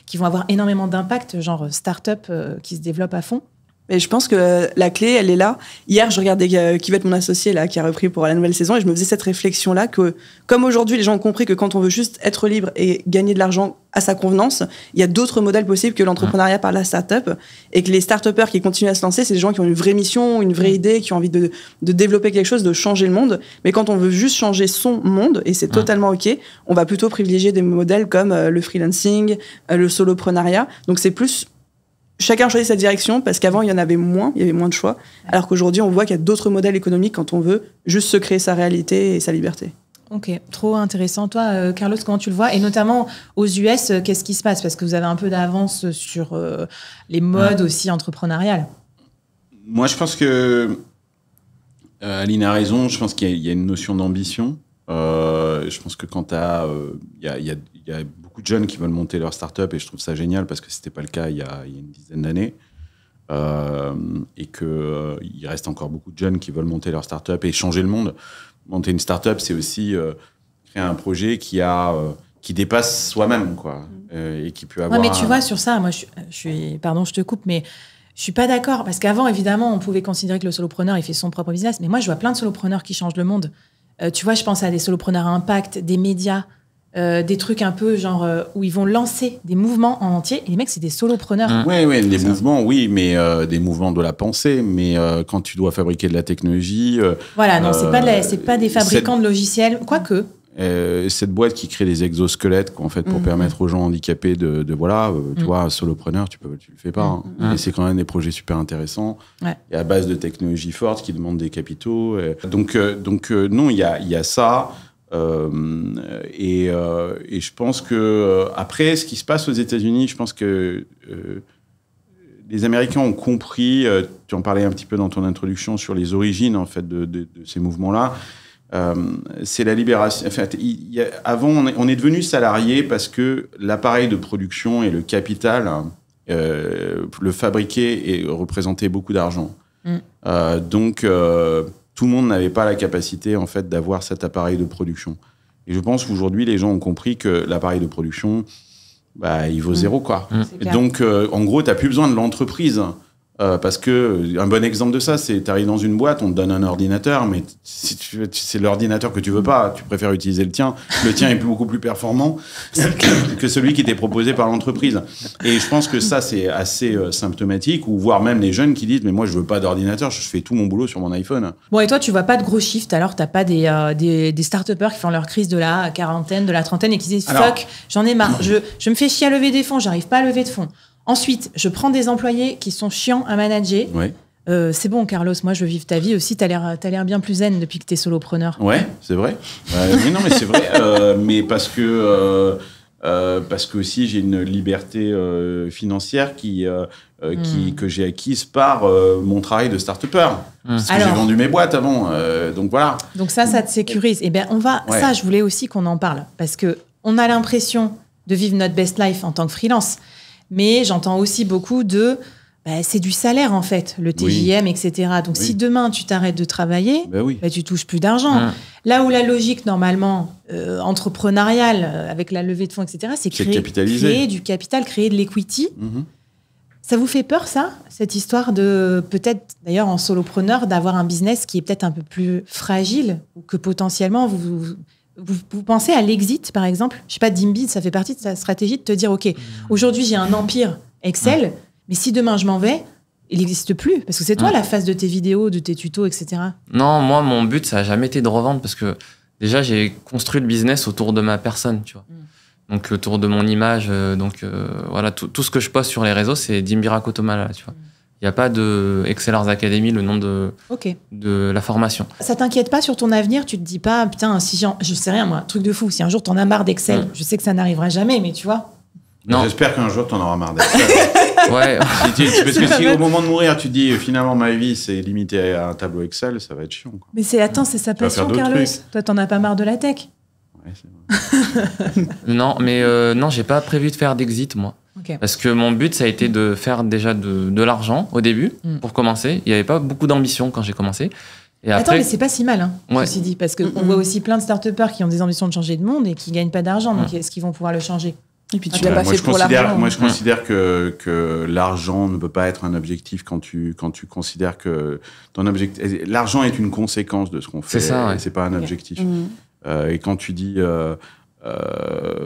qui vont avoir énormément d'impact, genre start-up qui se développent à fond? Et je pense que la clé, elle est là. Hier, je regardais qui va être mon associé là, qui a repris pour la nouvelle saison, et je me faisais cette réflexion-là que, comme aujourd'hui, les gens ont compris que quand on veut juste être libre et gagner de l'argent à sa convenance, il y a d'autres modèles possibles que l'entrepreneuriat par la start-up, et que les start-upers qui continuent à se lancer, c'est des gens qui ont une vraie mission, une vraie idée, qui ont envie de développer quelque chose, de changer le monde. Mais quand on veut juste changer son monde, et c'est totalement OK, on va plutôt privilégier des modèles comme le freelancing, le soloprenariat. Donc c'est plus chacun choisit sa direction, parce qu'avant, il y avait moins de choix, alors qu'aujourd'hui, on voit qu'il y a d'autres modèles économiques quand on veut juste se créer sa réalité et sa liberté. Ok, trop intéressant. Toi, Carlos, comment tu le vois? Et notamment aux US, qu'est-ce qui se passe? Parce que vous avez un peu d'avance sur les modes aussi entrepreneuriales. Moi, je pense que Aline a raison. Je pense qu'il y a une notion d'ambition. Je pense que quand il y a beaucoup de jeunes qui veulent monter leur start-up, et je trouve ça génial parce que c'était pas le cas il y a une dizaine d'années, et que il reste encore beaucoup de jeunes qui veulent monter leur start-up et changer le monde. Monter une start-up, c'est aussi créer un projet qui dépasse soi-même, quoi, et qui peut avoir. Ouais, mais tu vois, sur ça, moi, je suis, pardon, je te coupe, mais je suis pas d'accord, parce qu'avant, évidemment, on pouvait considérer que le solopreneur, il fait son propre business, mais moi, je vois plein de solopreneurs qui changent le monde. Tu vois, je pense à des solopreneurs à impact, des médias, des trucs un peu genre où ils vont lancer des mouvements en entier, et les mecs, c'est des solopreneurs. Oui, des mouvements, oui, mais des mouvements de la pensée, mais quand tu dois fabriquer de la technologie... voilà, non, c'est pas des fabricants de logiciels, quoique... cette boîte qui crée des exosquelettes, quoi, en fait, pour permettre aux gens handicapés de tu vois, solopreneur, tu le fais pas. Et c'est quand même des projets super intéressants. Ouais. Et à base de technologies fortes qui demandent des capitaux. Donc non, il y a ça. Et je pense que après, ce qui se passe aux États-Unis, je pense que les Américains ont compris. Tu en parlais un petit peu dans ton introduction sur les origines, en fait, de ces mouvements-là. C'est la libération. En fait, avant, on est devenu salarié parce que l'appareil de production et le capital, le fabriquer et représentait beaucoup d'argent. Donc, tout le monde n'avait pas la capacité, en fait, d'avoir cet appareil de production. Et je pense qu'aujourd'hui, les gens ont compris que l'appareil de production, il vaut zéro, quoi. Donc, en gros, tu n'as plus besoin de l'entreprise. Parce que un bon exemple de ça, c'est tu arrives dans une boîte, on te donne un ordinateur, mais si c'est l'ordinateur que tu veux pas, tu préfères utiliser le tien. Le tien est beaucoup plus performant que celui qui t'est proposé par l'entreprise. Et je pense que ça, c'est assez symptomatique, ou voire même les jeunes qui disent mais moi je veux pas d'ordinateur, je fais tout mon boulot sur mon iPhone. Bon, et toi, tu vois pas de gros shift, alors t'as pas des start-upers qui font leur crise de la quarantaine, de la trentaine et qui disent fuck, j'en ai marre, je me fais chier à lever des fonds, j'arrive pas à lever de fonds. Ensuite, je prends des employés qui sont chiants à manager. Ouais. C'est bon, Carlos, moi, je veux vivre ta vie aussi. T'as l'air bien plus zen depuis que t'es solopreneur. Ouais, c'est vrai. Mais non, mais c'est vrai. Mais parce que parce que aussi j'ai une liberté financière que j'ai acquise par mon travail de start-upper. Parce que j'ai vendu mes boîtes avant. Donc voilà. Donc ça te sécurise. Eh bien, ça, je voulais aussi qu'on en parle. Parce qu'on a l'impression de vivre notre best life en tant que freelance. Mais j'entends aussi beaucoup c'est du salaire, en fait, le TJM, etc. Donc, si demain, tu t'arrêtes de travailler, tu touches plus d'argent. Là où la logique, normalement, entrepreneuriale, avec la levée de fonds, etc., c'est créer du capital, créer de l'equity. Ça vous fait peur, ça, cette histoire de, peut-être, d'ailleurs, en solopreneur, d'avoir un business qui est peut-être un peu plus fragile ou que potentiellement, vous pensez à l'exit, par exemple? Je sais pas, Dimby, ça fait partie de sa stratégie de te dire, OK, aujourd'hui, j'ai un empire Excel, mais si demain je m'en vais, il n'existe plus. Parce que c'est toi la face de tes vidéos, de tes tutos, etc. Non, moi, mon but, ça n'a jamais été de revendre parce que déjà, j'ai construit le business autour de ma personne, tu vois. Donc, autour de mon image. Voilà, tout ce que je poste sur les réseaux, c'est Dimby Rakotomala, tu vois. Il n'y a pas de Excellers Academy, le nom de la formation. Ça t'inquiète pas sur ton avenir? Tu te dis pas, putain, je sais rien, moi, truc de fou. Si un jour t'en as marre d'Excel, je sais que ça n'arrivera jamais, mais tu vois. Non. J'espère qu'un jour t'en auras marre d'Excel. Ouais. Parce que si au moment de mourir, tu te dis finalement ma vie c'est limité à un tableau Excel, ça va être chiant, quoi. Mais c'est sa passion, Carlos. Toi, t'en as pas marre de la tech? Ouais, c'est vrai. Non, mais non, j'ai pas prévu de faire d'exit, moi. Okay. Parce que mon but, ça a été de faire déjà de l'argent au début, pour commencer. Il n'y avait pas beaucoup d'ambition quand j'ai commencé. Et après... Attends, mais c'est pas si mal, ceci dit, parce qu'on voit aussi plein de start-upers qui ont des ambitions de changer de monde et qui gagnent pas d'argent. Donc, est-ce qu'ils vont pouvoir le changer? Et puis tu l'as pas fait pour l'argent. Moi, je considère que l'argent ne peut pas être un objectif quand tu considères que ton objectif... L'argent est une conséquence de ce qu'on fait. C'est ça, ouais. C'est pas un objectif. Et quand tu dis...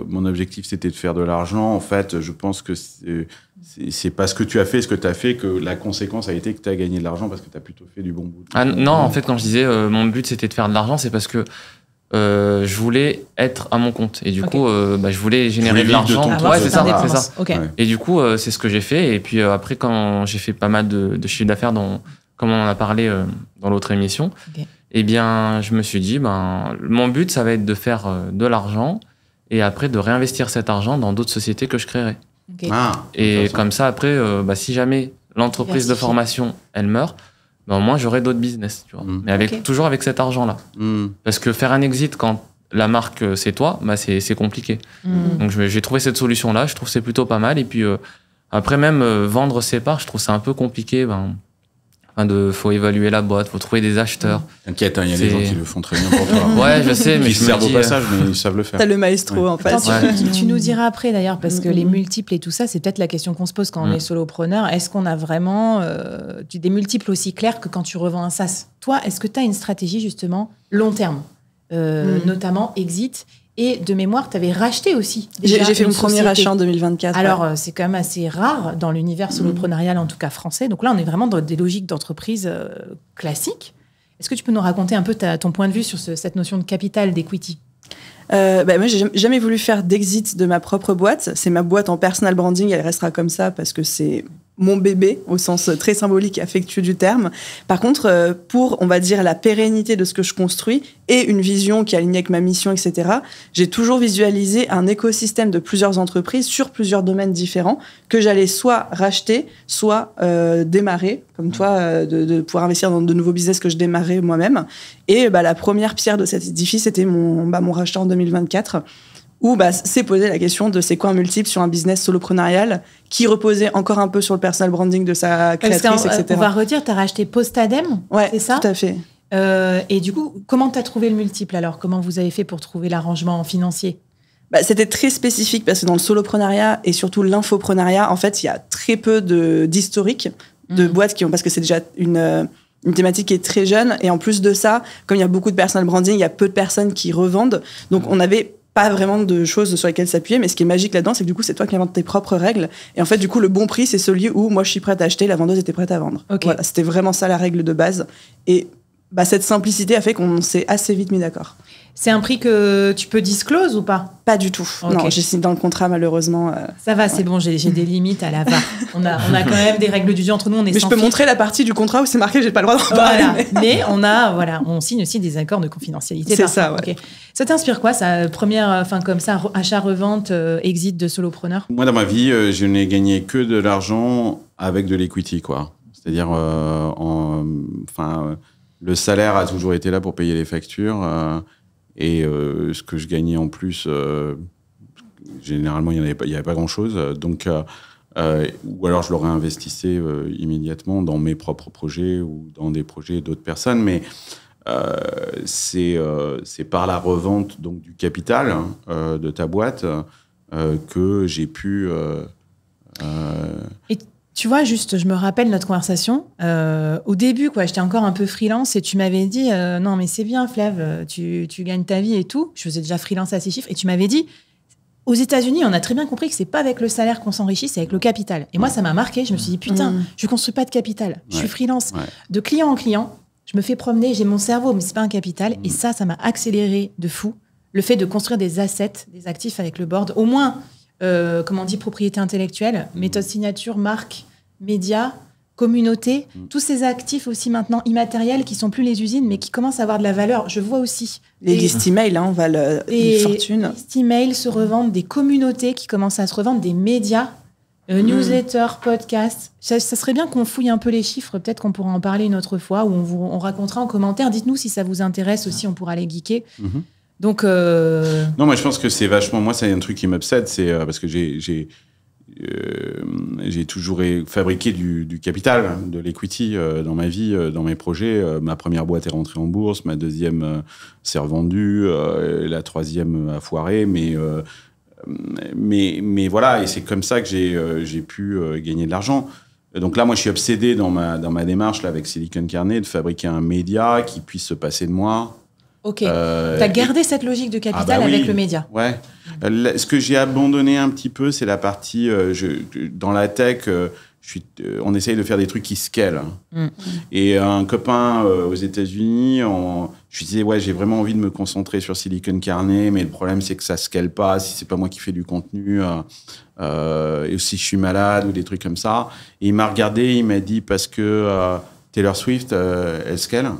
mon objectif, c'était de faire de l'argent. En fait, je pense que c'est parce que tu as fait ce que tu as fait que la conséquence a été que tu as gagné de l'argent parce que tu as plutôt fait du bon bout. Non, en fait, quand je disais mon but, c'était de faire de l'argent, c'est parce que je voulais être à mon compte. Et du coup, je voulais générer de l'argent. C'est ça. Okay. Ouais. Et du coup, c'est ce que j'ai fait. Et puis après, quand j'ai fait pas mal de chiffre d'affaires, comme on en a parlé dans l'autre émission, eh bien, je me suis dit, mon but, ça va être de faire de l'argent et après de réinvestir cet argent dans d'autres sociétés que je créerai. Et comme ça, après, si jamais l'entreprise de formation, elle meurt, au moins, j'aurai d'autres business, tu vois. Mais toujours avec cet argent-là. Parce que faire un exit quand la marque, c'est toi, c'est compliqué. Donc, j'ai trouvé cette solution-là. Je trouve que c'est plutôt pas mal. Et puis, après, même vendre ses parts, je trouve ça un peu compliqué. Faut évaluer la boîte, faut trouver des acheteurs. T'inquiète, il y a des gens qui le font très bien pour toi. Ouais, je sais, mais ils servent au passage, mais ils savent le faire. T'as le maestro en face. Tu nous diras après d'ailleurs, parce que les multiples et tout ça, c'est peut-être la question qu'on se pose quand on est solopreneur. Est-ce qu'on a vraiment des multiples aussi clairs que quand tu revends un SaaS? Toi, est-ce que tu as une stratégie justement long terme, notamment exit? Et de mémoire, tu avais racheté aussi. J'ai fait mon premier achat en 2024. Alors, c'est quand même assez rare dans l'univers soloprenarial, en tout cas français. Donc là, on est vraiment dans des logiques d'entreprise classiques. Est-ce que tu peux nous raconter un peu ton point de vue sur cette notion de capital, d'equity? Moi, j'ai jamais voulu faire d'exit de ma propre boîte. C'est ma boîte en personal branding. Elle restera comme ça parce que c'est mon bébé au sens très symbolique et affectueux du terme. Par contre, pour, on va dire, la pérennité de ce que je construis et une vision qui est alignée avec ma mission, etc., j'ai toujours visualisé un écosystème de plusieurs entreprises sur plusieurs domaines différents que j'allais soit racheter, soit démarrer, comme toi, de pouvoir investir dans de nouveaux business que je démarrais moi-même. Et la première pierre de cet édifice, c'était mon rachat en 2024, où s'est posé la question de c'est quoi un multiple sur un business soloprenarial qui reposait encore un peu sur le personal branding de sa créatrice, etc. On va redire, tu as racheté Postadem, c'est ça? Tout à fait. Et du coup, comment tu as trouvé le multiple alors? Comment vous avez fait pour trouver l'arrangement financier? C'était très spécifique parce que dans le soloprenariat et surtout l'infoprenariat, en fait, il y a très peu d'historique de boîtes qui ont, parce que c'est déjà une thématique qui est très jeune. Et en plus de ça, comme il y a beaucoup de personal branding, il y a peu de personnes qui revendent. Donc, on n'avait pas vraiment de choses sur lesquelles s'appuyer. Mais ce qui est magique là-dedans, c'est que du coup, c'est toi qui inventes tes propres règles. Et en fait, du coup, le bon prix, c'est celui où moi, je suis prête à acheter, la vendeuse était prête à vendre. Voilà, c'était vraiment ça la règle de base. Et cette simplicité a fait qu'on s'est assez vite mis d'accord. C'est un prix que tu peux disclose ou pas? Pas du tout. Ok. Non, j'ai signé dans le contrat, malheureusement. Ça va, c'est bon, j'ai des limites à la VAR. On a quand même des règles du jeu entre nous, on est Mais sans je peux filtre. montrer la partie du contrat où c'est marqué que j'ai pas le droit d'en parler. Voilà. Mais on signe aussi des accords de confidentialité. C'est parfois. ça, ouais. Ok. Ça t'inspire quoi, ça, première, comme ça, achat-revente, exit de solopreneur? Moi, dans ma vie, je n'ai gagné que de l'argent avec de l'equity, quoi. C'est-à-dire, le salaire a toujours été là pour payer les factures. Et ce que je gagnais en plus, généralement, il n'y avait pas grand-chose. Donc, ou alors je le réinvestissais immédiatement dans mes propres projets ou dans des projets d'autres personnes. Mais c'est par la revente donc, du capital de ta boîte que j'ai pu... Et tu vois, juste, je me rappelle notre conversation. Au début, quoi, j'étais encore un peu freelance et tu m'avais dit non, mais c'est bien, Flav, tu gagnes ta vie et tout. Je faisais déjà freelance à 6 chiffres. Et tu m'avais dit, aux États-Unis, on a très bien compris que c'est pas avec le salaire qu'on s'enrichit, c'est avec le capital. Et moi, ça m'a marqué. Je me suis dit, putain, je construis pas de capital. Je suis freelance. Ouais. De client en client, je me fais promener, j'ai mon cerveau, mais c'est pas un capital. Et ça m'a accéléré de fou. Le fait de construire des assets, des actifs avec le board, au moins, comment on dit, propriété intellectuelle, méthode signature, marque, médias, communauté, tous ces actifs aussi maintenant immatériels qui sont plus les usines, mais qui commencent à avoir de la valeur. Je vois aussi Les listes email, on valent une fortune. Les listes email se revendent, des communautés qui commencent à se revendre, des médias, newsletters, podcasts. Ça serait bien qu'on fouille un peu les chiffres. Peut-être qu'on pourra en parler une autre fois, ou on racontera en commentaire. Dites-nous si ça vous intéresse aussi, on pourra les geeker. Donc, Non, moi je pense que c'est vachement... Moi, c'est un truc qui m'obsède, c'est parce que j'ai toujours fabriqué du capital, de l'equity dans ma vie, dans mes projets. Ma première boîte est rentrée en bourse, ma deuxième s'est revendue, la troisième a foiré, mais voilà, et c'est comme ça que j'ai pu gagner de l'argent. Donc là, moi, je suis obsédé dans ma démarche là, avec Silicon Carnet de fabriquer un média qui puisse se passer de moi. Ok. Tu as gardé cette logique de capital oui. avec le média. Ouais. Ce que j'ai abandonné un petit peu, c'est la partie... dans la tech, on essaye de faire des trucs qui scalent. Et un copain aux États-Unis, je lui disais, ouais, j'ai vraiment envie de me concentrer sur Silicon Carnet, mais le problème, c'est que ça scale pas si c'est pas moi qui fais du contenu. Et si je suis malade ou des trucs comme ça. Et il m'a regardé, il m'a dit, parce que Taylor Swift, elle scale.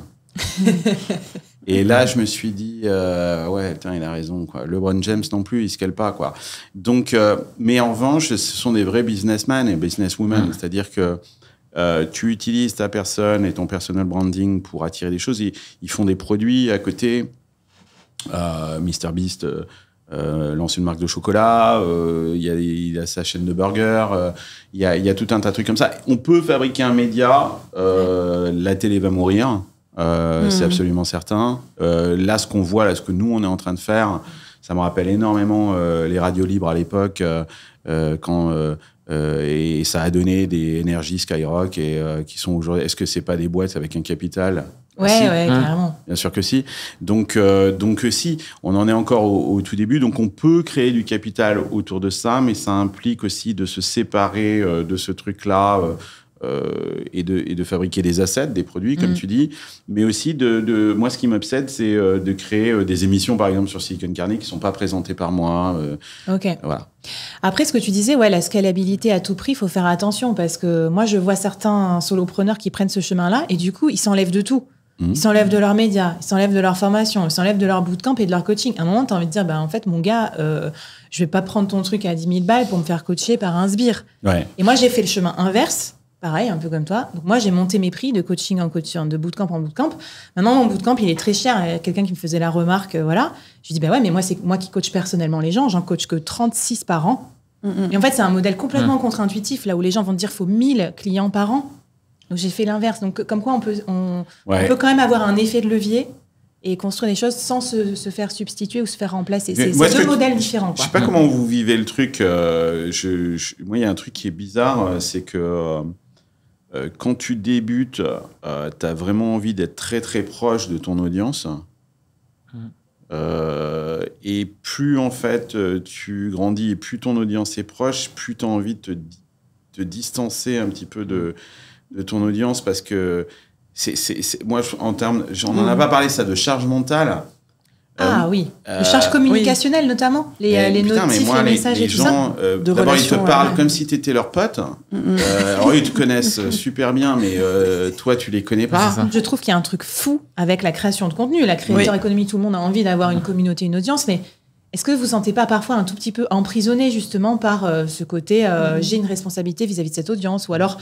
Et là, je me suis dit, ouais, putain, il a raison, quoi. LeBron James non plus, il scale pas, quoi. Donc, mais en revanche, ce sont des vrais businessmen et businesswomen. C'est-à-dire que tu utilises ta personne et ton personal branding pour attirer des choses. Ils font des produits à côté. MrBeast lance une marque de chocolat. Il a sa chaîne de burgers. Il y a tout un tas de trucs comme ça. On peut fabriquer un média. La télé va mourir. C'est absolument certain. Là, ce qu'on voit, là, ce que nous, on est en train de faire, ça me rappelle énormément les radios libres à l'époque, et ça a donné des énergies Skyrock qui sont aujourd'hui... Est-ce que c'est pas des boîtes avec un capital? Ouais, si. ouais, carrément. Bien sûr que si. Donc si, on en est encore au tout début. Donc, on peut créer du capital autour de ça, mais ça implique aussi de se séparer de ce truc-là, et de fabriquer des assets, des produits, comme tu dis, mais aussi moi, ce qui m'obsède, c'est de créer des émissions, par exemple, sur Silicon Carnet, qui ne sont pas présentées par moi. Ok. Voilà. Après, ce que tu disais, ouais, la scalabilité à tout prix, il faut faire attention, parce que moi, je vois certains solopreneurs qui prennent ce chemin-là, et du coup, ils s'enlèvent de tout. Ils s'enlèvent de leurs médias, ils s'enlèvent de leur formation, ils s'enlèvent de leur bootcamp et de leur coaching. À un moment, tu as envie de dire, en fait, mon gars, je vais pas prendre ton truc à 10 000 balles pour me faire coacher par un sbire. Ouais. Et moi, j'ai fait le chemin inverse. Pareil, un peu comme toi. Donc moi, j'ai monté mes prix de coaching en coaching, de bootcamp en bootcamp. Maintenant, mon bootcamp, il est très cher. Il y a quelqu'un qui me faisait la remarque, voilà. Je lui dis, ouais, mais moi, c'est moi qui coach personnellement les gens. J'en coach que 36 par an. Et en fait, c'est un modèle complètement contre-intuitif, là où les gens vont te dire, faut 1000 clients par an. Donc j'ai fait l'inverse. Donc comme quoi, on peut quand même avoir un effet de levier et construire des choses sans se faire substituer ou se faire remplacer. C'est deux modèles différents. Je sais pas comment vous vivez le truc. Moi, il y a un truc qui est bizarre, c'est que quand tu débutes, tu as vraiment envie d'être très très proche de ton audience. Et plus en fait tu grandis et plus ton audience est proche, plus tu as envie de te distancer un petit peu de ton audience, parce que moi, en termes, j'en ai pas parlé, ça, de charge mentale. Ah oui, le charge communicationnel notamment, les notifs, les messages et tout gens, ça. D'abord, ils te parlent comme si tu étais leur pote. Alors, eux, ils te connaissent super bien, mais toi, tu les connais pas. Je trouve qu'il y a un truc fou avec la création de contenu. La créateur économie, tout le monde a envie d'avoir une communauté, une audience, mais est-ce que vous ne sentez pas parfois un tout petit peu emprisonné justement par ce côté j'ai une responsabilité vis-à-vis de cette audience, ou alors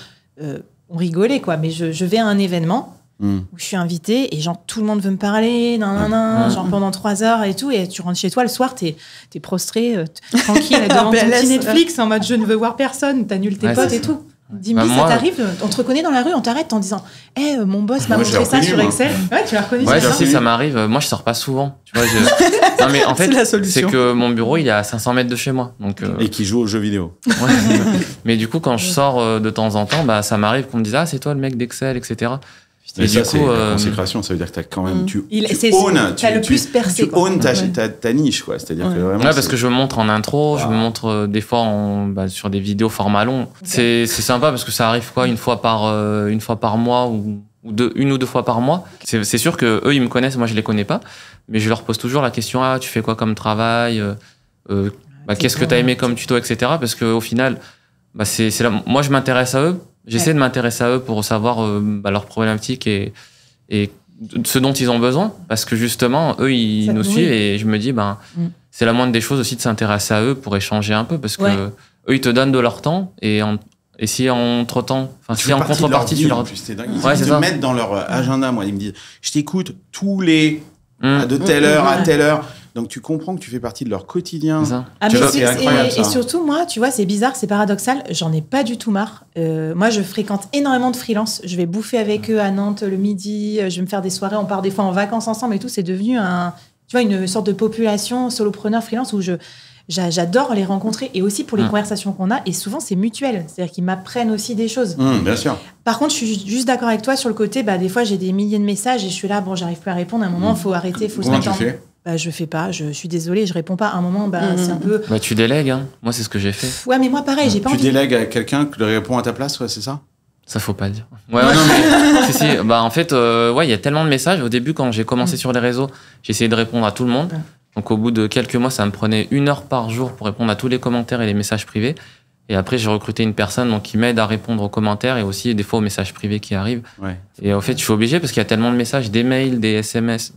on rigolait, quoi, mais je vais à un événement où je suis invitée et genre tout le monde veut me parler, genre pendant 3 heures et tout, et tu rentres chez toi le soir, t'es prostré, tranquille devant ton petit Netflix en mode je ne veux voir personne, t'annules tes potes et tout. Dis-moi, ça t'arrive, on te reconnaît dans la rue, on t'arrête en disant mon boss m'a montré ça sur Excel. Ouais, tu l'as reconnu. Ouais, si, ça m'arrive. Moi, je sors pas souvent. Tu vois, non, mais en fait, c'est que mon bureau, il est à 500 mètres de chez moi. Donc, et qui joue aux jeux vidéo. Ouais. Mais du coup, quand je sors de temps en temps, ça m'arrive qu'on me dise c'est toi le mec d'Excel, etc. Mais ça, c'est la consécration, ça veut dire que t'as quand même, tu owns ta niche, quoi. C'est-à-dire que vraiment. Ouais, parce que je me montre en intro, je me montre des fois sur des vidéos format long. C'est sympa parce que ça arrive une fois par mois ou une ou deux fois par mois. C'est sûr que eux, ils me connaissent, moi je les connais pas, mais je leur pose toujours la question tu fais quoi comme travail, qu'est-ce que t'as aimé comme tuto, etc. Parce que au final, moi je m'intéresse à eux. J'essaie de m'intéresser à eux pour savoir leurs problématiques et ce dont ils ont besoin, parce que justement, eux, ils nous suivent et je me dis, c'est la moindre des choses aussi de s'intéresser à eux pour échanger un peu, parce que eux, ils te donnent de leur temps et si en contrepartie, tu leur... Ils te mettent dans leur agenda, moi, ils me disent, je t'écoute tous les... de telle heure à telle heure. Donc, tu comprends que tu fais partie de leur quotidien. C'est incroyable, ça. Et surtout, moi, tu vois, c'est bizarre, c'est paradoxal. J'en ai pas du tout marre. Moi, je fréquente énormément de freelance. Je vais bouffer avec eux à Nantes le midi. Je vais me faire des soirées. On part des fois en vacances ensemble et tout. C'est devenu une sorte de population solopreneur freelance où j'adore les rencontrer, et aussi pour les conversations qu'on a. Et souvent, c'est mutuel. C'est-à-dire qu'ils m'apprennent aussi des choses. Bien sûr. Par contre, je suis juste d'accord avec toi sur le côté, des fois, j'ai des milliers de messages et je suis là, j'arrive plus à répondre. À un moment, il faut arrêter, il faut se mettre en... je fais pas, je suis désolée, je réponds pas. À un moment, c'est un peu... tu délègues, hein. Moi, c'est ce que j'ai fait. Ouais, mais moi, pareil, j'ai pas envie... Tu délègues à quelqu'un qui répond à ta place, c'est ça ? Ça, faut pas le dire. Ouais, non, mais... si. En fait, il y a tellement de messages. Au début, quand j'ai commencé sur les réseaux, j'ai essayé de répondre à tout le monde. Donc, au bout de quelques mois, ça me prenait 1 heure par jour pour répondre à tous les commentaires et les messages privés. Et après, j'ai recruté une personne qui m'aide à répondre aux commentaires et aussi des fois aux messages privés qui arrivent. Ouais. Et en fait, je suis obligé parce qu'il y a tellement de messages, des mails, des SMS...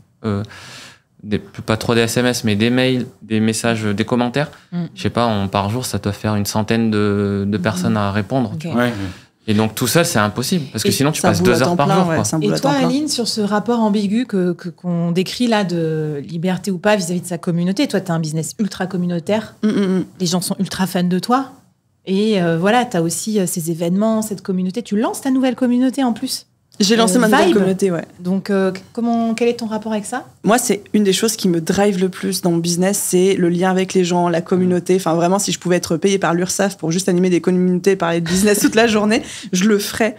pas trop des SMS, mais des mails, des messages, des commentaires. Je sais pas, par jour, ça doit faire une centaine de personnes à répondre. Okay. Ouais. Et donc, tout seul, c'est impossible. Parce que sinon, tu passes 2 heures par jour. Et toi, Aline, sur ce rapport ambigu qu'on décrit là de liberté ou pas vis-à-vis de sa communauté, toi, tu as un business ultra communautaire. Les gens sont ultra fans de toi. Et tu as aussi ces événements, cette communauté. Tu lances ta nouvelle communauté en plus. J'ai lancé ma nouvelle communauté, ouais. Donc, quel est ton rapport avec ça ? Moi, c'est une des choses qui me drive le plus dans mon business, c'est le lien avec les gens, la communauté. Enfin, vraiment, si je pouvais être payée par l'URSSAF pour juste animer des communautés, parler de business toute la journée, je le ferais.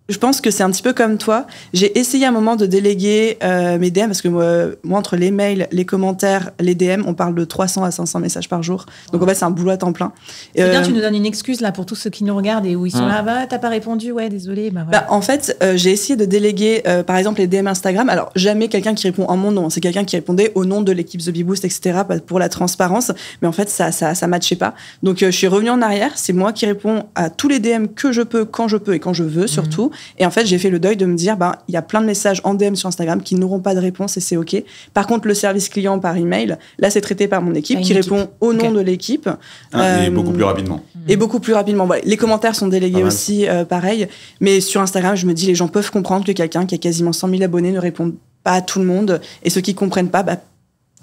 Je pense que c'est un petit peu comme toi. J'ai essayé à un moment de déléguer mes DM, parce que moi, entre les mails, les commentaires, les DM, on parle de 300 à 500 messages par jour. Donc en fait, c'est un boulot à temps plein. C'est bien, tu nous donnes une excuse là pour tous ceux qui nous regardent et où ils sont là, t'as pas répondu, ouais, désolé. Voilà. En fait, j'ai essayé de déléguer, par exemple, les DM Instagram. Alors, jamais quelqu'un qui répond en mon nom. C'est quelqu'un qui répondait au nom de l'équipe The Bee Boost, etc., pour la transparence. Mais en fait, ça matchait pas. Donc, je suis revenue en arrière. C'est moi qui réponds à tous les DM que je peux, quand je peux et quand je veux, surtout. Et en fait, j'ai fait le deuil de me dire, il y a plein de messages en DM sur Instagram qui n'auront pas de réponse et c'est OK. Par contre, le service client par email, là, c'est traité par mon équipe qui répond au nom de l'équipe. Et beaucoup plus rapidement. Et beaucoup plus rapidement. Voilà. Les commentaires sont délégués aussi, pareil. Mais sur Instagram, je me dis, les gens peuvent comprendre que quelqu'un qui a quasiment 100 000 abonnés ne répond pas à tout le monde. Et ceux qui ne comprennent pas,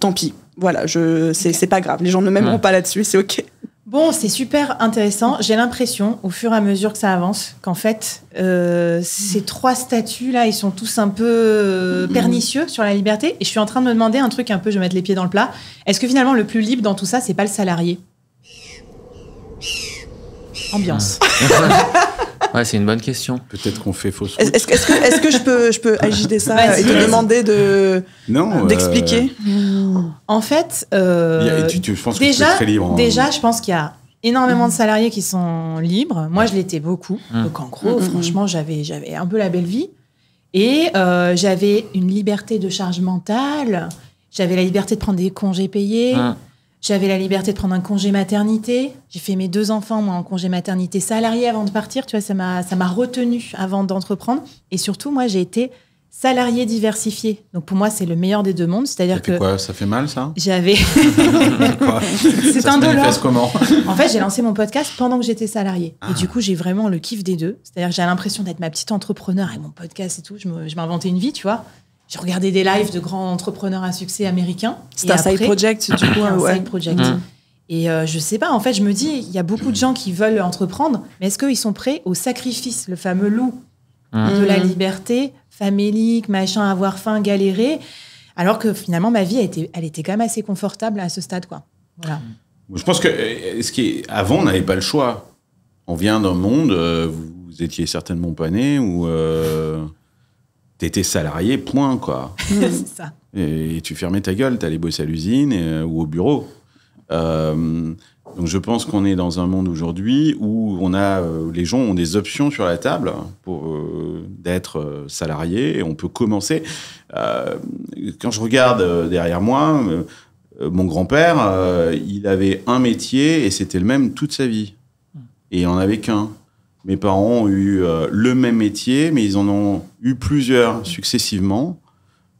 tant pis. Voilà, c'est pas grave. Les gens ne m'aimeront pas là-dessus, c'est OK. Bon, c'est super intéressant. J'ai l'impression, au fur et à mesure que ça avance, qu'en fait, ces 3 statuts-là, ils sont tous un peu pernicieux sur la liberté. Et je suis en train de me demander un truc un peu, je vais mettre les pieds dans le plat. Est-ce que finalement, le plus libre dans tout ça, c'est pas le salarié ? Ambiance. Ouais, c'est une bonne question. Peut-être qu'on fait fausse. Est-ce que je peux agiter ça et te demander d'expliquer En fait, je pense que tu es très libre. Déjà, je pense qu'il y a énormément de salariés qui sont libres. Moi, je l'étais beaucoup. Donc, en gros, franchement, j'avais un peu la belle vie. Et j'avais une liberté de charge mentale. J'avais la liberté de prendre des congés payés. J'avais la liberté de prendre un congé maternité. J'ai fait mes 2 enfants, moi, en congé maternité salarié avant de partir. Tu vois, ça m'a retenue avant d'entreprendre. Et surtout, moi, j'ai été salarié diversifié. Donc, pour moi, c'est le meilleur des 2 mondes. C'est-à-dire que... quoi, ça fait mal, ça? J'avais... C'est un dollar. Comment? En fait, j'ai lancé mon podcast pendant que j'étais salariée. Et du coup, j'ai vraiment le kiff des 2. C'est-à-dire que j'ai l'impression d'être ma petite entrepreneur avec mon podcast et tout. Je m'inventais une vie, tu vois. J'ai regardé des lives de grands entrepreneurs à succès américains. C'est un side project, du coup. Un side project. Et je sais pas, en fait, je me dis, il y a beaucoup de gens qui veulent entreprendre, mais est-ce qu'ils sont prêts au sacrifice, le fameux loup de la liberté, famélique, machin, avoir faim, galérer, alors que finalement, ma vie, elle était quand même assez confortable à ce stade, quoi. Voilà. Je pense que avant, on n'avait pas le choix. On vient d'un monde, vous étiez certainement pas né, où t'étais salarié, point, quoi. C'est ça. Et tu fermais ta gueule, t'allais bosser à l'usine ou au bureau. Donc je pense qu'on est dans un monde aujourd'hui où les gens ont des options sur la table pour d'être salariés et on peut commencer. Quand je regarde derrière moi, mon grand-père, il avait un métier et c'était le même toute sa vie. Et il n'en avait qu'un. Mes parents ont eu le même métier, mais ils en ont eu plusieurs successivement.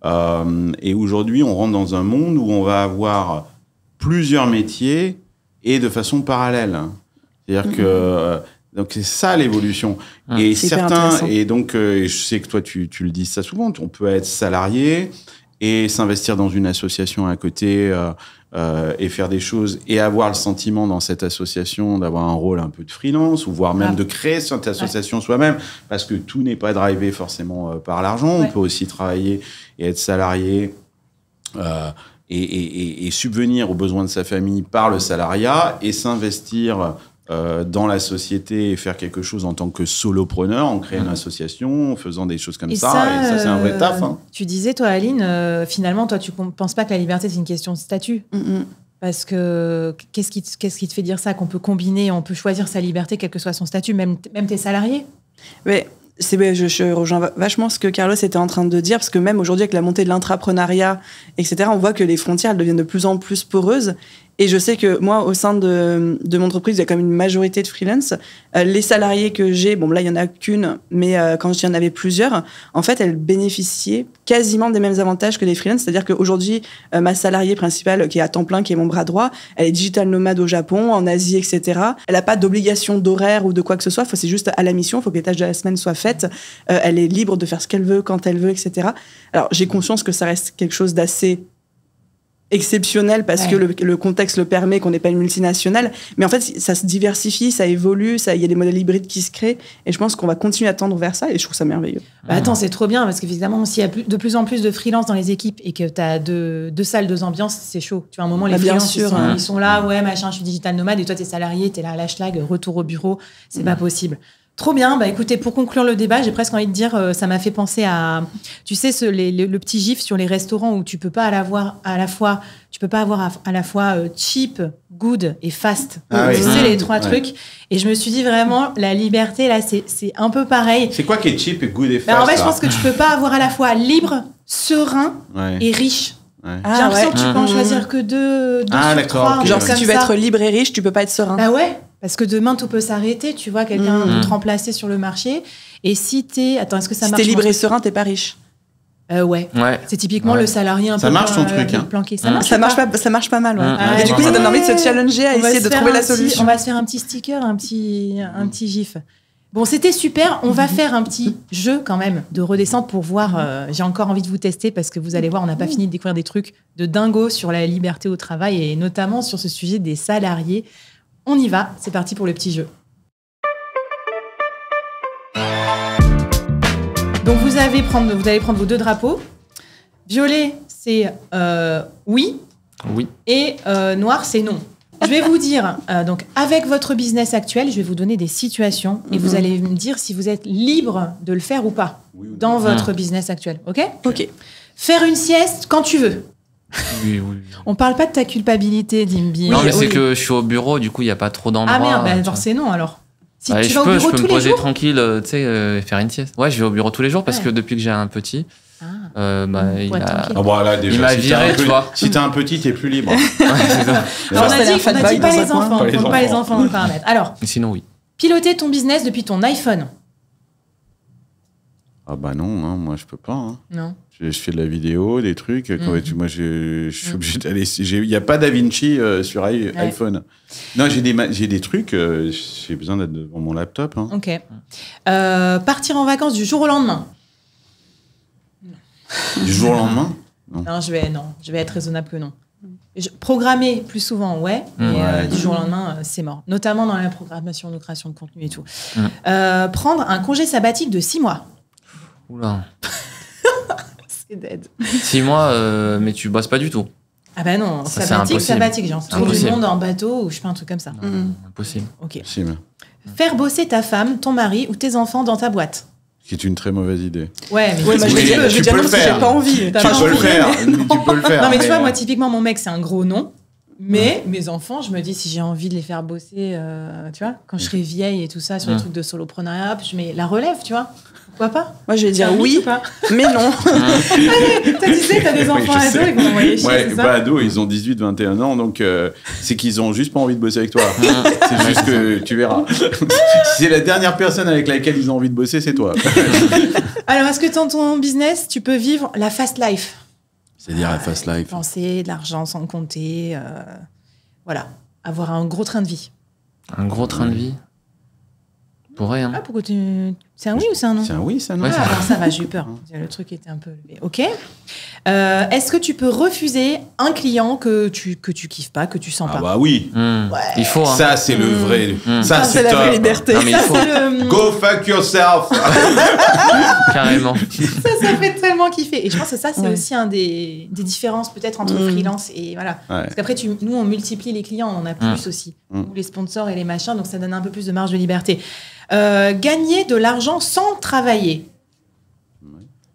Et aujourd'hui, on rentre dans un monde où on va avoir plusieurs métiers et de façon parallèle. C'est-à-dire que donc c'est ça l'évolution. Et certains, et donc je sais que toi tu le dis ça souvent, on peut être salarié et s'investir dans une association à côté et faire des choses et avoir le sentiment dans cette association d'avoir un rôle un peu de freelance ou voire même de créer cette association soi-même, parce que tout n'est pas drivé forcément par l'argent. On peut aussi travailler et être salarié et subvenir aux besoins de sa famille par le salariat et s'investir dans la société et faire quelque chose en tant que solopreneur, en créant une association, en faisant des choses comme ça. Et ça, c'est un vrai taf. Hein. Tu disais, toi, Aline, finalement, toi, tu ne penses pas que la liberté, c'est une question de statut. Parce que qu'est-ce qui te fait dire ça, qu'on peut combiner, on peut choisir sa liberté, quel que soit son statut, même tes salariés? Mais je rejoins vachement ce que Carlos était en train de dire, parce que même aujourd'hui, avec la montée de l'intrapreneuriat, etc., on voit que les frontières elles deviennent de plus en plus poreuses. Et je sais que moi, au sein de mon entreprise, il y a quand même une majorité de freelance. Les salariés que j'ai, bon, là, il n'y en a qu'une, mais quand il y en avait plusieurs, en fait, elles bénéficiaient quasiment des mêmes avantages que les freelance. C'est-à-dire qu'aujourd'hui, ma salariée principale, qui est à temps plein, qui est mon bras droit, elle est digital nomade au Japon, en Asie, etc. Elle n'a pas d'obligation d'horaire ou de quoi que ce soit. C'est juste à la mission. Il faut que les tâches de la semaine soient faites. Elle est libre de faire ce qu'elle veut, quand elle veut, etc. Alors, j'ai conscience que ça reste quelque chose d'assez exceptionnel parce que le contexte le permet, qu'on n'est pas une multinationale. Mais en fait, ça se diversifie, ça évolue, il y a des modèles hybrides qui se créent. Et je pense qu'on va continuer à tendre vers ça et je trouve ça merveilleux. Attends, c'est trop bien parce qu'évidemment, s'il y a de plus en plus de freelance dans les équipes et que tu as deux salles, 2 ambiances, c'est chaud. Tu vois, à un moment, les freelance, ils sont là, ouais, machin, je suis digital nomade et toi, t'es salarié, t'es là à l'hashlag, retour au bureau. C'est pas possible. Trop bien. Bah, écoutez, pour conclure le débat, j'ai presque envie de dire, ça m'a fait penser à, tu sais, le petit gif sur les restaurants où tu peux pas avoir à la fois cheap, good et fast. Tu sais, les 3 trucs. Et je me suis dit vraiment, la liberté, là, c'est un peu pareil. C'est quoi qui est cheap et good et fast? En fait, je pense que tu peux pas avoir à la fois libre, serein et riche. Ouais. J'ai l'impression que tu peux en choisir que deux sur 3. Genre, si tu veux être libre et riche, tu peux pas être serein. Bah ouais. Parce que demain, tout peut s'arrêter, tu vois, quelqu'un peut te remplacer sur le marché. Et si t'es... Attends, est-ce que ça marche? Si t'es libre et serein, t'es pas riche. Ouais. C'est typiquement le salarié un peu... Ça marche ton truc, hein. Planqué. Ça marche pas mal, ouais. Et du coup, ça donne envie de se challenger à essayer de trouver la solution. On va se faire un petit sticker, un petit gif. Bon, c'était super. On va faire un petit jeu quand même de redescente pour voir... j'ai encore envie de vous tester parce que vous allez voir, on n'a pas fini de découvrir des trucs de dingo sur la liberté au travail et notamment sur ce sujet des salariés. On y va, c'est parti pour le petit jeu. Donc vous allez prendre vos 2 drapeaux. Violet, c'est oui. Et noir, c'est non. Je vais vous dire, donc avec votre business actuel, je vais vous donner des situations et vous allez me dire si vous êtes libre de le faire ou pas dans votre business actuel. Ok. Faire une sieste quand tu veux. Oui. On parle pas de ta culpabilité, Dimby. Non, mais c'est que je suis au bureau, du coup, il n'y a pas trop d'endroits. Ah merde, alors c'est non, alors. Si Ouais, tu je vas au peux bureau me tous les poser jours. tranquille, tu sais, et faire une sieste. Ouais, je vais au bureau tous les jours parce Ouais. que depuis que j'ai un petit, Pour il être a... tranquille. Ah bon, là, déjà, Il m'a si t'as viré, un tu vois. Si t'as un petit, t'es plus libre. Ouais, c'est ça. Alors, on a dit fat pas bike dans les un coin. enfants. Pas les Compte pas les enfants. enfants dans le paramètre. Alors, Mais sinon, oui. piloter ton business depuis ton iPhone. Ah bah non, hein, moi je peux pas. Hein. Non. Je fais de la vidéo, des trucs. Moi, je suis obligé d'aller. Il n'y a pas DaVinci sur iPhone. Non, j'ai des trucs. J'ai besoin d'être devant mon laptop. Hein. Ok. Partir en vacances du jour au lendemain. Du jour au lendemain. Non, je vais être raisonnable que non. Programmer plus souvent, ouais, mais Ouais. du jour au lendemain, c'est mort. Notamment dans la programmation, la création de contenu et tout. Mm. Prendre un congé sabbatique de 6 mois. Oula. C'est dead. 6 mois, mais tu bosses pas du tout. Ah bah non, Ça, c'est sabbatique, impossible. genre C'est tour du impossible. monde en bateau ou je sais pas, un truc comme ça. Impossible. Ok. Si, mais- Faire bosser ta femme, ton mari ou tes enfants dans ta boîte. qui est une très mauvaise idée. Ouais, mais Ouais, moi, je vais Oui, dire, tu je vais dire peux non le parce que faire. j'ai pas envie. T'as Tu pas peux le envie. faire. Tu peux le faire. Non, mais tu vois, moi, typiquement, mon mec, c'est un gros non. Mais mes enfants, je me dis, si j'ai envie de les faire bosser, tu vois, quand je serai vieille et tout ça, sur les trucs de soloprenariat, je mets la relève, tu vois. Pourquoi pas? Moi, je vais dire T'as envie oui, ou pas? mais non. T'as dit, t'as des enfants je ados, sais. ils vont envoyer chier, Ouais, c'est ça? pas ados, ils ont 18, 21 ans, donc c'est qu'ils ont juste pas envie de bosser avec toi. C'est juste que tu verras. Si c'est la dernière personne avec laquelle ils ont envie de bosser, c'est toi. Alors, est-ce que dans ton business, tu peux vivre la fast life? C'est-à-dire la fast life. Penser, de l'argent sans compter, voilà. Avoir un gros train de vie. Un gros train de vie. Pourrait, hein. Ah, pourquoi tu... C'est un oui ou c'est un non? C'est un oui, ça, non Ouais, Ah, alors ça va, j'ai eu peur. Le truc était un peu élevé. Ok. Est-ce que tu peux refuser un client que tu kiffes pas, que tu sens Ah pas? bah oui. Il faut, hein. Ça, c'est le vrai. Ça, C'est la vraie top. liberté. Non, mais il Ça, faut, c'est le- Go fuck yourself. carrément. ça fait tellement kiffer. Et je pense que ça, c'est Ouais. aussi un des différences peut-être entre freelance et voilà. Ouais. Parce qu'après, nous, on multiplie les clients, on en a plus aussi. Ou les sponsors et les machins, donc ça donne un peu plus de marge de liberté. Gagner de l'argent sans travailler.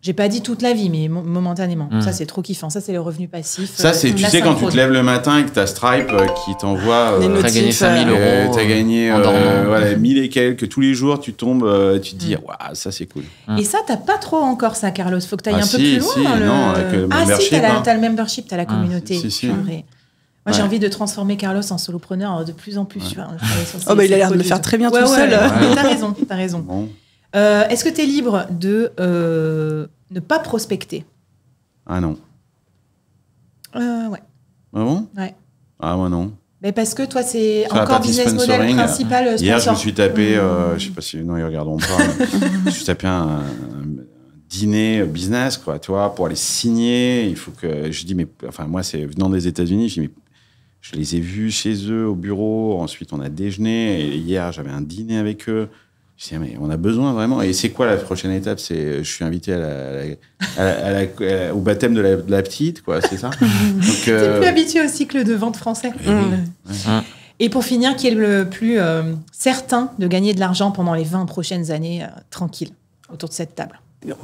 J'ai pas dit toute la vie, mais momentanément. Ça, c'est trop kiffant. Ça, c'est le revenu passif. Ça, c'est, tu la sais, quand tu synchrone. te lèves le matin et que t'as Stripe qui t'envoie. Les T'as notifs, gagné 5000 euros. T'as gagné en dormant. voilà, 1000 et quelques. Tous les jours, tu tombes, tu te dis, waouh, ça, c'est cool. Et ça, t'as pas trop encore ça, Carlos. Faut que t'ailles Ah, un peu si, plus loin si, dans le... non, avec le Ah si, membership, hein. t'as le membership, t'as la communauté. si. C'est vrai. Moi, j'ai Ouais. envie de transformer Carlos en solopreneur de plus en plus. Tu vois, Oh, bah, il a l'air de le faire très bien tout seul. Ouais. T'as raison. Bon. Est-ce que t'es libre de ne pas prospecter? Ah non. Ouais. Ah bon? Ouais. Ah, moi, non. Mais parce que toi, c'est Sur la encore partie business model sponsoring, principal sponsor. Hier, je me suis tapé, je sais pas si, non, ils regarderont pas, mais je me suis tapé un dîner business, quoi, tu vois, pour aller signer. Il faut que, je dis, mais, enfin, moi, c'est venant des États-Unis, je dis, mais je les ai vus chez eux au bureau. Ensuite, on a déjeuné. Et hier, j'avais un dîner avec eux. Je dis, mais on a besoin vraiment. Et c'est quoi la prochaine étape? C'est, je suis invité au baptême de la petite, quoi, c'est ça? Donc, T'es plus habitué au cycle de vente français. Et pour finir, qui est le plus certain de gagner de l'argent pendant les 20 prochaines années tranquille autour de cette table?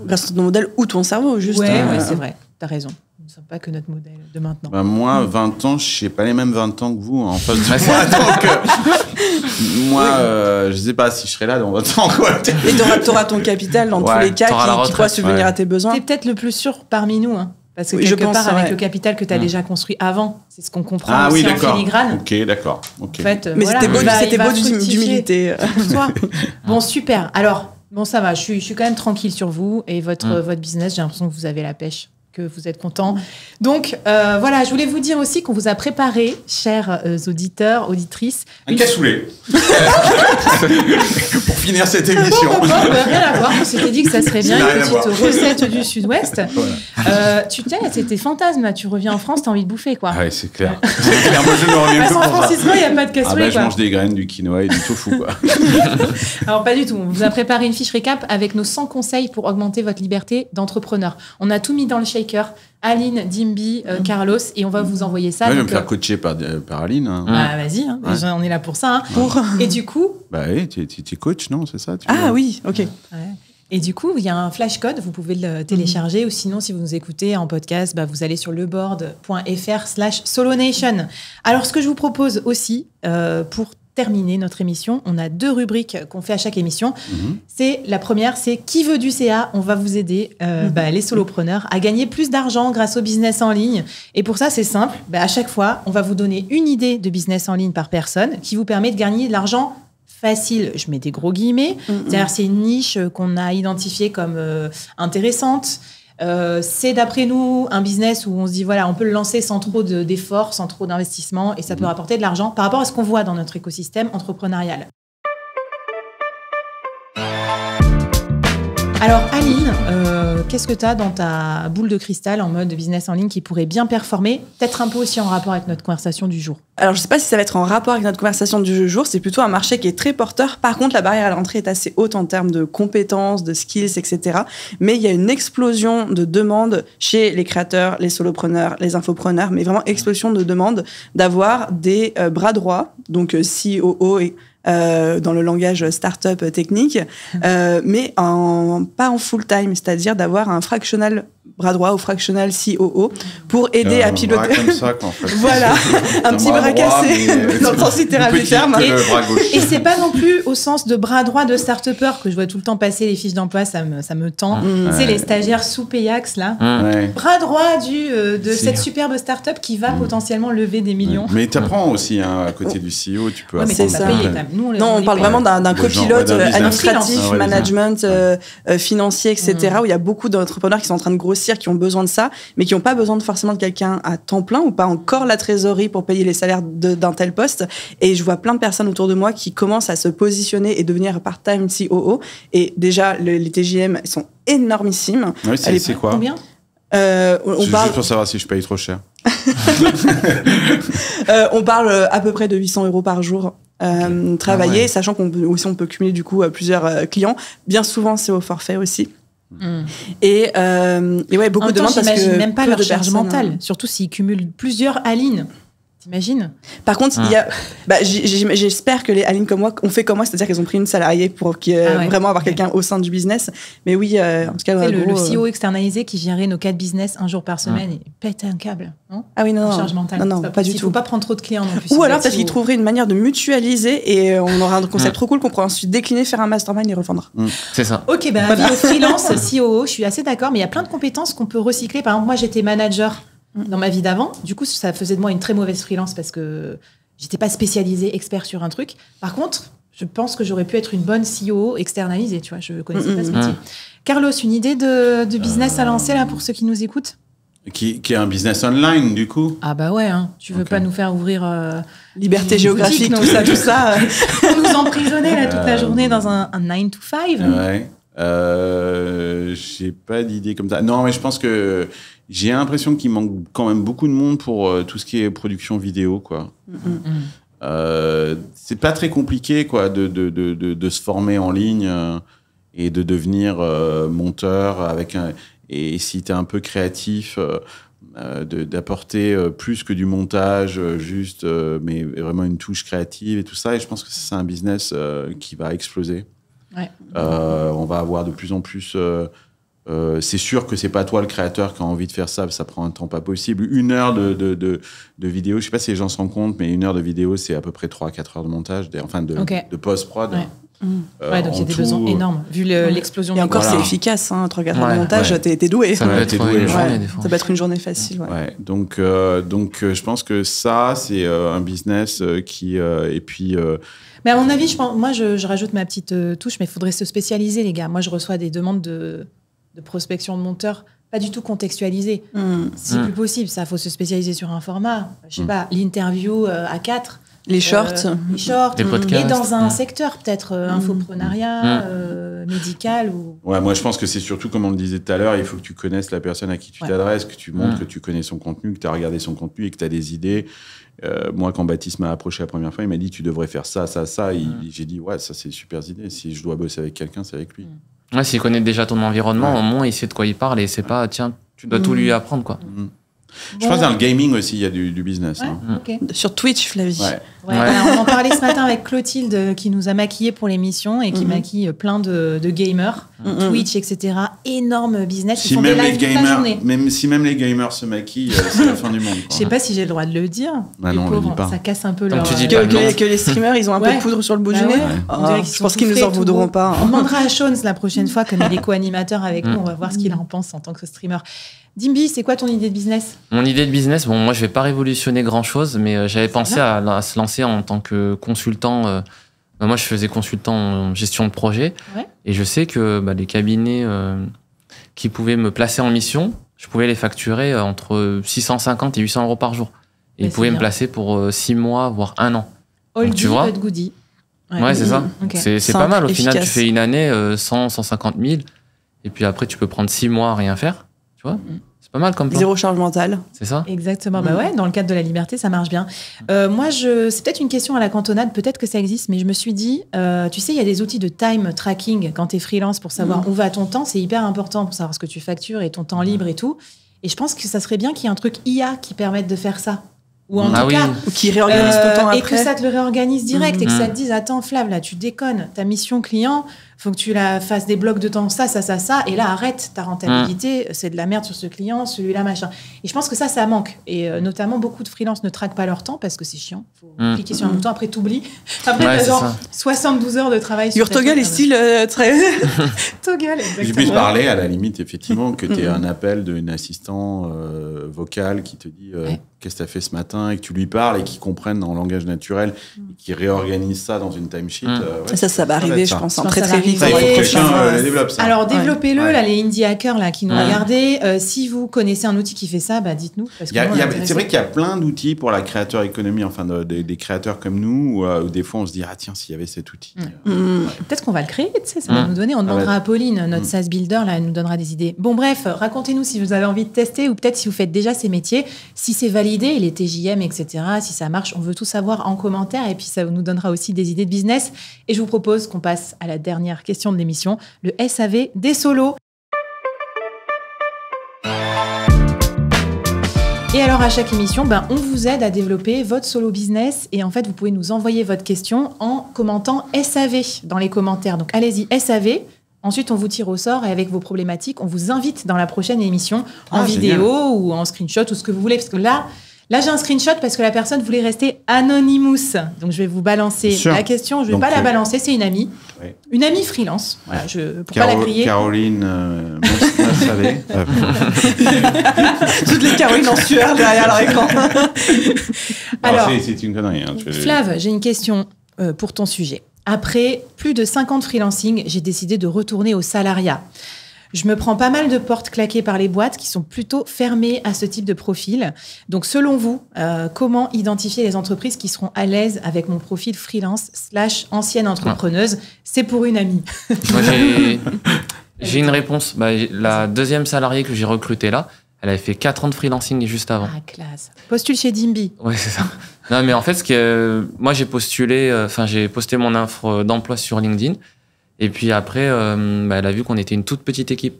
Grâce à ton modèle ou ton cerveau, juste. Ouais, c'est vrai. T'as raison. Nous ne sommes pas que notre modèle de maintenant. bah, moi, 20 ans, je n'ai pas les mêmes 20 ans que vous en face de moi. Donc, moi, je ne sais pas si je serai là dans 20 ans. Quoi. Et t'auras ton capital dans tous Ouais, les cas t'auras la qui retraite. pourra subvenir Ouais. à tes besoins. T'es peut-être le plus sûr parmi nous. Hein, parce que Oui, je quelque pense, part, avec ouais. le capital que tu as déjà construit avant, c'est ce qu'on comprend Ah aussi oui, en d'accord. filigrane. Ok, d'accord. Ok. En fait, Mais voilà, c'était beau, il va c'était beau fructifier d'humilité. pour toi. Bon, super. Alors, bon, ça va. Je suis quand même tranquille sur vous et votre business. J'ai l'impression que vous avez la pêche, que vous êtes content. Donc, voilà, je voulais vous dire aussi qu'on vous a préparé, chers auditeurs, auditrices, Un cassoulet. Pour finir cette émission. Rien à voir. On s'était dit que ça serait bien Ça n'a une rien à petite voir. recette du Sud-Ouest. Voilà. Tu sais, c'était fantasme. Là. Tu reviens en France, t'as envie de bouffer, quoi. Ah ouais, c'est clair. C'est clair. Moi, je ne reviens À que San pour ça. Francisco, il n'y a pas de Ah cassoulet, bah, je quoi. mange des graines, du quinoa et du tofu. Quoi. Alors, pas du tout. On vous a préparé une fiche récap avec nos 100 conseils pour augmenter votre liberté d'entrepreneur. On a tout mis dans le shaker. Aline, Dimby, Carlos, et on va vous envoyer ça. Ouais, je vais Donc, me faire coacher par Aline. Hein. bah, vas-y, hein. Ouais. Déjà, on est là pour ça. Hein. Et du coup, Bah oui, tu es coach, non? C'est ça? Ah oui, ok. ouais. Et du coup, il y a un flash code, vous pouvez le télécharger, ou sinon, si vous nous écoutez en podcast, bah, vous allez sur leboard.fr/solonation. Alors, ce que je vous propose aussi, pour terminer notre émission, on a 2 rubriques qu'on fait à chaque émission. La première, c'est qui veut du CA. On va vous aider, les solopreneurs, à gagner plus d'argent grâce au business en ligne. Et pour ça, c'est simple. À chaque fois, on va vous donner une idée de business en ligne par personne qui vous permet de gagner de l'argent facile. Je mets des gros guillemets. C'est-à-dire, c'est une niche qu'on a identifiée comme intéressante. C'est d'après nous un business où on se dit voilà, on peut le lancer sans trop d'efforts, sans trop d'investissement et ça peut rapporter de l'argent par rapport à ce qu'on voit dans notre écosystème entrepreneurial. Alors Aline, qu'est-ce que tu as dans ta boule de cristal en mode business en ligne qui pourrait bien performer, peut-être un peu aussi en rapport avec notre conversation du jour? Alors, je sais pas si ça va être en rapport avec notre conversation du jour, c'est plutôt un marché qui est très porteur. Par contre, la barrière à l'entrée est assez haute en termes de compétences, de skills, etc. Mais il y a une explosion de demandes chez les créateurs, les solopreneurs, les infopreneurs, mais vraiment explosion de demandes d'avoir des bras droits, donc COO et dans le langage start-up technique, mais pas en full-time, c'est-à-dire d'avoir un fractional bras droit ou fractional COO pour aider à piloter. Bras comme ça, quoi, en fait. Voilà, un petit bras cassé dans le sens littéral du terme. Et c'est pas non plus au sens de bras droit de start-upper que je vois tout le temps passer les fiches d'emploi, ça me tend. C'est les stagiaires sous Payax, là. Bras droit de cette superbe start-up qui va potentiellement lever des millions. Mais t'apprends aussi, à côté du CEO, tu peux apprendre. C'est ça. Nous, on parle vraiment d'un copilote administratif, management, financier, etc., où il y a beaucoup d'entrepreneurs qui sont en train de grossir, qui ont besoin de ça, mais qui n'ont pas besoin forcément de quelqu'un à temps plein ou pas encore la trésorerie pour payer les salaires d'un tel poste. Et je vois plein de personnes autour de moi qui commencent à se positionner et devenir part-time COO. Et déjà, les TJM sont énormissimes. Oui, c'est quoi? Combien? On parle... Juste pour savoir si je paye trop cher. On parle à peu près de 800 € par jour. Travailler, sachant qu'on peut cumuler du coup plusieurs clients. Bien souvent, c'est au forfait aussi. Et ouais, beaucoup de demandes parce que j'imagine même pas leur charge personnes, mentale, surtout s'ils cumulent plusieurs Aline. T'imagines? Par contre, il y a, j'espère que les Aline comme moi ont fait comme moi, c'est-à-dire qu'elles ont pris une salariée pour vraiment avoir quelqu'un au sein du business. Mais oui, en tout cas, le CEO externalisé qui gérait nos 4 business un jour par semaine et pète un câble. Non, ah oui, non, charge mentale. Non, pas du tout. Il faut pas prendre trop de clients non plus. Ou alors parce qu'ils trouveraient une manière de mutualiser et on aura un concept trop cool qu'on pourra ensuite décliner, faire un mastermind et revendre. C'est ça. Ok, avis au freelance, COO, je suis assez d'accord, mais il y a plein de compétences qu'on peut recycler. Par exemple, moi, j'étais manager dans ma vie d'avant. Du coup, ça faisait de moi une très mauvaise freelance parce que j'étais pas spécialisée, expert sur un truc. Par contre, je pense que j'aurais pu être une bonne COO externalisée, tu vois, je connaissais pas ce métier. Carlos, une idée de business à lancer là pour ceux qui nous écoutent? Qui est un business online, du coup? Ah bah ouais, hein. Tu veux pas nous faire ouvrir... liberté géographique, tout ça. Nous emprisonner là toute la journée dans un 9 to 5. Ouais. J'ai pas d'idée comme ça. Non, mais je pense que j'ai l'impression qu'il manque quand même beaucoup de monde pour tout ce qui est production vidéo, quoi. C'est pas très compliqué, quoi, de se former en ligne et de devenir monteur avec et si t'es un peu créatif, d'apporter plus que du montage, juste, mais vraiment une touche créative et tout ça. Et je pense que c'est un business qui va exploser. Ouais. On va avoir de plus en plus... c'est sûr que c'est pas toi le créateur qui a envie de faire ça, ça prend un temps pas possible. 1 heure de vidéo, je sais pas si les gens se rendent compte, mais 1 heure de vidéo, c'est à peu près 3-4 heures de montage, de post-prod. Ouais. Donc il y a des besoins énormes, vu l'explosion. Et encore, c'est efficace, 3-4 heures de montage, t'es doué. Ça peut être une journée, des fois. Ça peut être une journée facile. Ouais. Donc, je pense que ça, c'est un business qui... et puis... Mais à mon avis, moi, je rajoute ma petite touche, mais il faudrait se spécialiser, les gars. Moi, je reçois des demandes de prospection de monteurs pas du tout contextualisées. C'est plus possible, ça. Il faut se spécialiser sur un format. Je sais pas, l'interview à 4. Les shorts. Des podcasts. Et dans un secteur, peut-être infoprenariat, médical. Ouais, moi, je pense que c'est surtout, comme on le disait tout à l'heure, il faut que tu connaisses la personne à qui tu t'adresses, que tu montres que tu connais son contenu, que tu as regardé son contenu et que tu as des idées. Moi, quand Baptiste m'a approché la première fois, il m'a dit tu devrais faire ça, ça, ça. J'ai dit ouais, ça c'est une super idée. Si je dois bosser avec quelqu'un, c'est avec lui. Ouais, s'il connaît déjà ton environnement, au moins il sait de quoi il parle et c'est pas tiens, tu dois tout lui apprendre, quoi. Je pense que dans le gaming aussi, il y a du business. Okay. Sur Twitch, Flavie. On en parlait ce matin avec Clotilde qui nous a maquillés pour l'émission et qui maquille plein de gamers. Twitch, etc. Énorme business. Ils Si font même des les lives toute la gamers, journée. même les gamers se maquillent, c'est la fin du monde. Je sais pas si j'ai le droit de le dire. Bah Les non, on le pauvres, dit pas. ça casse un peu Comme leur... tu dis Que, pas le nom. que les streamers, ils ont un peu Ouais. de poudre sur le bout Bah du ouais. nez. On dirait qu'ils Je sont pense qu'ils nous soufflés, en tout voudront beau. pas. On demandera à Sean la prochaine fois, comme il est co-animateur avec nous, on va voir ce qu'il en pense en tant que streamer. Dimby, c'est quoi ton idée de business? Mon idée de business, bon, moi, je vais pas révolutionner grand-chose, mais j'avais pensé à se lancer en tant que consultant. Moi, je faisais consultant en gestion de projet. Ouais. Et je sais que les cabinets qui pouvaient me placer en mission, je pouvais les facturer entre 650 et 800 euros par jour. Et Mais ils pouvaient c'est me bien. placer pour 6 mois, voire 1 an. Oldie, tu vois but goodie. Ouais, c'est ça. Ok. C'est Simple, pas mal. Au final, tu efficace. fais une année, 100, 150 000. Et puis après, tu peux prendre 6 mois à rien faire. Tu vois C'est pas mal comme plan. Zéro charge mentale. C'est ça. Exactement. Bah ouais, dans le cadre de la liberté, ça marche bien. Moi, c'est peut-être une question à la cantonade, peut-être que ça existe, mais je me suis dit, tu sais, il y a des outils de time tracking quand tu es freelance pour savoir où va ton temps. C'est hyper important pour savoir ce que tu factures et ton temps libre et tout. Et je pense que ça serait bien qu'il y ait un truc IA qui permette de faire ça. Ou en Ah tout oui. cas, Ou qui réorganise ton temps et après. que ça te le réorganise direct et que Mhm. ça te dise attends Flav, là tu déconnes, ta mission client, faut que tu la fasses des blocs de temps ça et là arrête ta rentabilité, c'est de la merde sur ce client, celui-là machin. Et je pense que ça manque et notamment beaucoup de freelances ne traquent pas leur temps parce que c'est chiant, faut cliquer sur un bouton, après t'oublies, après Ouais, t'as c'est genre ça. 72 heures de travail sur Your ta Toggle est truc. style très. Toggle, Je exactement. puisse parler à la limite, effectivement, que tu aies un appel d'un assistant vocal qui te dit Ouais. qu'est-ce que tu as fait ce matin et que tu lui parles et qu'il comprenne en langage naturel et qu'il réorganise ça dans une timesheet. ouais, Ça va arriver, je pense, Je en pense très que ça très va vite. Ça, il faut que Et quelqu'un ça- le développe, ça. Alors développez-le, Ouais. là, les indie hackers là, qui nous Ouais. regardaient. Si vous connaissez un outil qui fait ça, dites-nous. Parce que moi, on est C'est intéressés. vrai qu'il y a plein d'outils pour la créateur économie, enfin des créateurs comme nous, où des fois on se dit ah tiens s'il y avait cet outil. Peut-être qu'on va le créer, tu sais, ça va nous donner. On demandera à Pauline, notre SaaS builder, là, elle nous donnera des idées. Bon, bref, racontez-nous si vous avez envie de tester ou peut-être si vous faites déjà ces métiers, si c'est validé, les TJM, etc., si ça marche. On veut tout savoir en commentaire et puis ça nous donnera aussi des idées de business. Et je vous propose qu'on passe à la dernière question de l'émission, le SAV des solos. Et alors, à chaque émission, on vous aide à développer votre solo business. Et en fait, vous pouvez nous envoyer votre question en commentant SAV dans les commentaires. Donc, allez-y, SAV. Ensuite, on vous tire au sort et avec vos problématiques, on vous invite dans la prochaine émission en vidéo ou en screenshot ou ce que vous voulez. Parce que là, j'ai un screenshot parce que la personne voulait rester anonymous. Donc, je vais vous balancer la question. Je ne vais Donc, pas la balancer, c'est une amie. Ouais. Une amie freelance. Voilà, pour pas la griller. Caroline Massavet. Toutes les Caroline en sueur derrière leur écran. Alors, c'est une connerie. Hein, Flav, j'ai une question pour ton sujet. Après plus de 5 ans de freelancing, j'ai décidé de retourner au salariat. Je me prends pas mal de portes claquées par les boîtes qui sont plutôt fermées à ce type de profil. Donc, selon vous, comment identifier les entreprises qui seront à l'aise avec mon profil freelance / ancienne entrepreneuse? C'est pour une amie. Moi, j'ai une réponse. La deuxième salariée que j'ai recrutée là, elle avait fait 4 ans de freelancing juste avant. Ah, classe. Postule chez Dimby. Ouais, c'est ça. Non, mais en fait, moi, j'ai posté mon offre d'emploi sur LinkedIn. Et puis après, elle a vu qu'on était une toute petite équipe.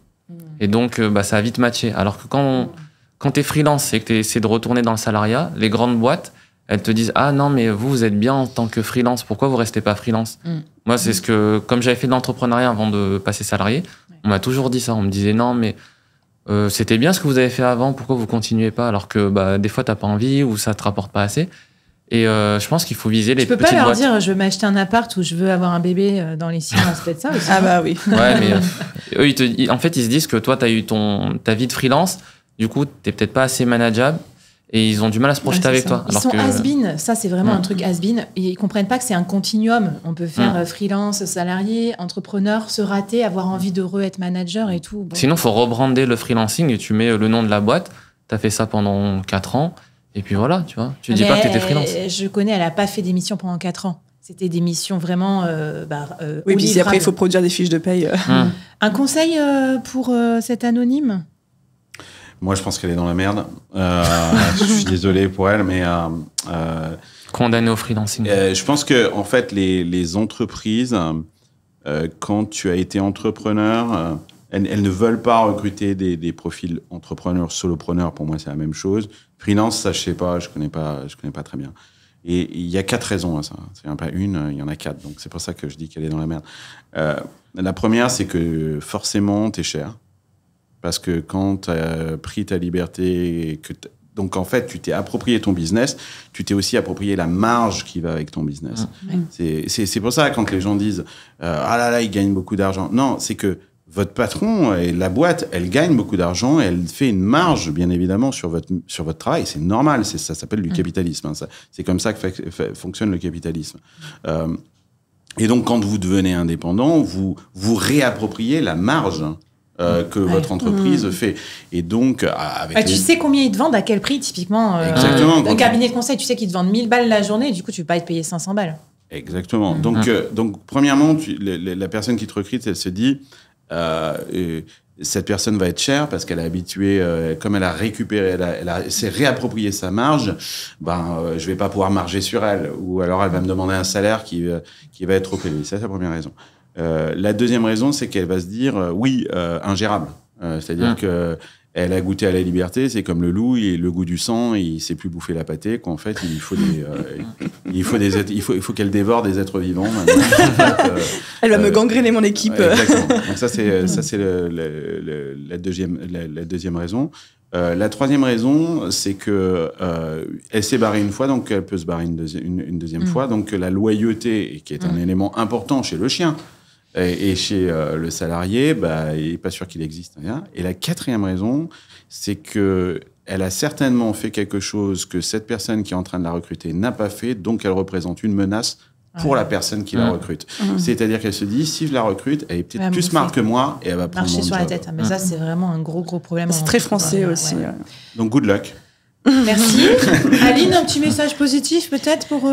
Et donc, ça a vite matché. Alors que quand tu es freelance et que tu essaies de retourner dans le salariat, les grandes boîtes, elles te disent « Ah non, mais vous êtes bien en tant que freelance. Pourquoi vous restez pas freelance ?» Moi, c'est comme j'avais fait de l'entrepreneuriat avant de passer salarié, on m'a toujours dit ça. On me disait « Non, mais c'était bien ce que vous avez fait avant. Pourquoi vous continuez pas ?» Alors que des fois, t'as pas envie ou ça te rapporte pas assez. Et je pense qu'il faut viser les petites boîtes. Tu peux pas leur dire je veux m'acheter un appart ou je veux avoir un bébé dans les 6 mois, c'est peut-être ça aussi. Ah bah oui. Ouais, mais eux, en fait, ils se disent que toi, tu as eu ta vie de freelance, du coup, tu peut-être pas assez manageable et ils ont du mal à se projeter avec toi. Ils sont has-been, ça c'est vraiment un truc has-been. Ils comprennent pas que c'est un continuum. On peut faire freelance, salarié, entrepreneur, se rater, avoir envie de être manager et tout. Bon. Sinon, il faut rebrander le freelancing et tu mets le nom de la boîte. Tu as fait ça pendant 4 ans. Et puis voilà, tu vois. Tu dis pas que tu étais freelance. Je connais, elle n'a pas fait des missions pendant 4 ans. C'était des missions vraiment. Oui, puis après, il faut produire des fiches de paye. Un conseil pour cette anonyme? Moi, je pense qu'elle est dans la merde. Je suis désolé pour elle, mais. Condamnée au freelancing. Je pense que, en fait, les entreprises, quand tu as été entrepreneur, elles ne veulent pas recruter des profils entrepreneurs, solopreneurs. Pour moi, c'est la même chose. Freelance, ça, je sais pas, je connais pas très bien. Et il y a 4 raisons à ça. C'est pas une, il y en a 4. Donc c'est pour ça que je dis qu'elle est dans la merde. La première, c'est que forcément, t'es cher. Parce que quand tu as pris ta liberté, donc en fait, tu t'es approprié ton business, tu t'es aussi approprié la marge qui va avec ton business. C'est pour ça, quand les gens disent « Ah là là, il gagne beaucoup d'argent », non, c'est que votre patron et la boîte, elle gagne beaucoup d'argent et elle fait une marge, bien évidemment, sur votre travail. C'est normal, ça s'appelle du capitalisme. Hein, c'est comme ça que fonctionne le capitalisme. Et donc, quand vous devenez indépendant, vous réappropriez la marge que votre entreprise fait. Et donc, avec tu sais combien ils te vendent, à quel prix, typiquement. Exactement. Un cabinet de conseil, tu sais qu'ils te vendent 1000 balles la journée, et du coup, tu ne peux pas être payé 500 balles. Exactement. Donc, premièrement, la personne qui te recrute, elle se dit, cette personne va être chère parce qu'elle est habituée, comme elle a récupéré, elle s'est réapproprié sa marge, je vais pas pouvoir marger sur elle. Ou alors, elle va me demander un salaire qui va être trop élevé. C'est la première raison. La deuxième raison, c'est qu'elle va se dire ingérable. C'est-à-dire que elle a goûté à la liberté, c'est comme le loup, et le goût du sang, il sait plus bouffer la pâtée. Qu'en fait, il faut qu'elle dévore des êtres vivants. Elle va me gangréner mon équipe. Exactement. Donc ça c'est la deuxième raison. La troisième raison, c'est que elle s'est barrée une fois, donc elle peut se barrer une deuxième fois. Donc la loyauté, qui est un élément important chez le chien, et chez le salarié, il n'est pas sûr qu'il existe rien. Et la quatrième raison, c'est que elle a certainement fait quelque chose que cette personne qui est en train de la recruter n'a pas fait, donc elle représente une menace pour la personne qui la recrute. C'est-à-dire qu'elle se dit, si je la recrute, elle est peut-être plus smart que moi et elle va prendre marcher mon sur job. la tête. Mais ça, c'est vraiment un gros problème. C'est très français aussi. Ouais. Donc, good luck. Merci. Aline, un petit message positif peut-être pour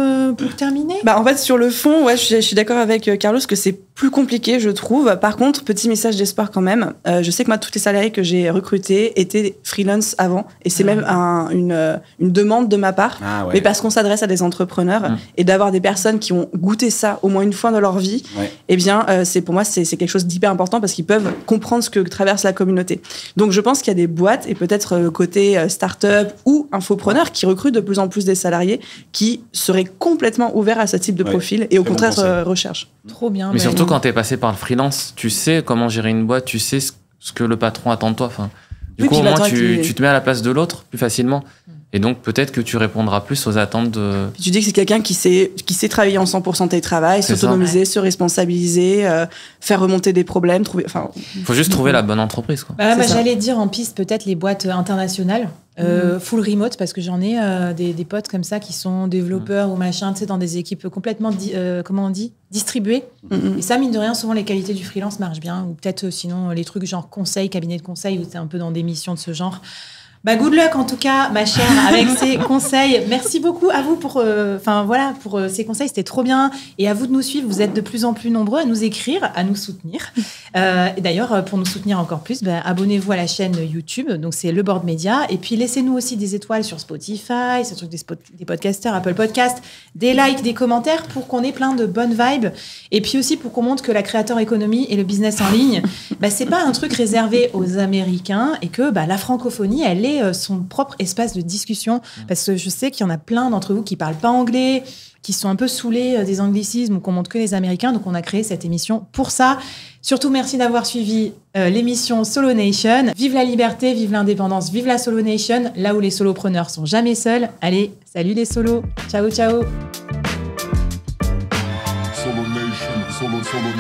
terminer. En fait, sur le fond, je suis d'accord avec Carlos que c'est plus compliqué, je trouve. Par contre, petit message d'espoir quand même. Je sais que moi, tous les salariés que j'ai recrutés étaient freelance avant. Et c'est même une demande de ma part. Mais parce qu'on s'adresse à des entrepreneurs et d'avoir des personnes qui ont goûté ça au moins une fois dans leur vie, eh bien, pour moi, c'est quelque chose d'hyper important parce qu'ils peuvent comprendre ce que traverse la communauté. Donc, je pense qu'il y a des boîtes et peut-être côté start-up ou infopreneurs qui recrutent de plus en plus des salariés qui seraient complètement ouverts à ce type de profil et au contraire recherchent. Trop bien. Mais surtout quand tu es passé par le freelance, tu sais comment gérer une boîte, tu sais ce que le patron attend de toi. Du coup, au moins, tu te mets à la place de l'autre plus facilement. Et donc, peut-être que tu répondras plus aux attentes de... Puis tu dis que c'est quelqu'un qui sait travailler en 100% télétravail, s'autonomiser, se responsabiliser, faire remonter des problèmes, trouver... Il faut juste trouver la bonne entreprise, quoi. J'allais dire en piste peut-être les boîtes internationales, full remote, parce que j'en ai des potes comme ça qui sont développeurs ou machin, tu sais, dans des équipes complètement, distribuées. Et ça, mine de rien, souvent les qualités du freelance marchent bien. Ou peut-être sinon les trucs genre conseil, cabinet de conseil, où c'est un peu dans des missions de ce genre. Good luck en tout cas, ma chère, avec ces conseils. Merci beaucoup à vous pour ces conseils, c'était trop bien. Et à vous de nous suivre, vous êtes de plus en plus nombreux à nous écrire, à nous soutenir. Et d'ailleurs, pour nous soutenir encore plus, abonnez-vous à la chaîne YouTube, donc c'est Le Board Media. Et puis laissez-nous aussi des étoiles sur Spotify, sur des podcasters, Apple Podcasts, des likes, des commentaires pour qu'on ait plein de bonnes vibes. Et puis aussi pour qu'on montre que la créateur économie et le business en ligne, c'est pas un truc réservé aux Américains et que la francophonie, elle est son propre espace de discussion, parce que je sais qu'il y en a plein d'entre vous qui parlent pas anglais, qui sont un peu saoulés des anglicismes ou qu'on montre que les Américains, donc on a créé cette émission pour ça. Surtout merci d'avoir suivi l'émission Solo Nation. Vive la liberté, vive l'indépendance, vive la Solo Nation, là où les solopreneurs sont jamais seuls. Allez, salut les solos, ciao ciao. Solo Nation, Solo Nation.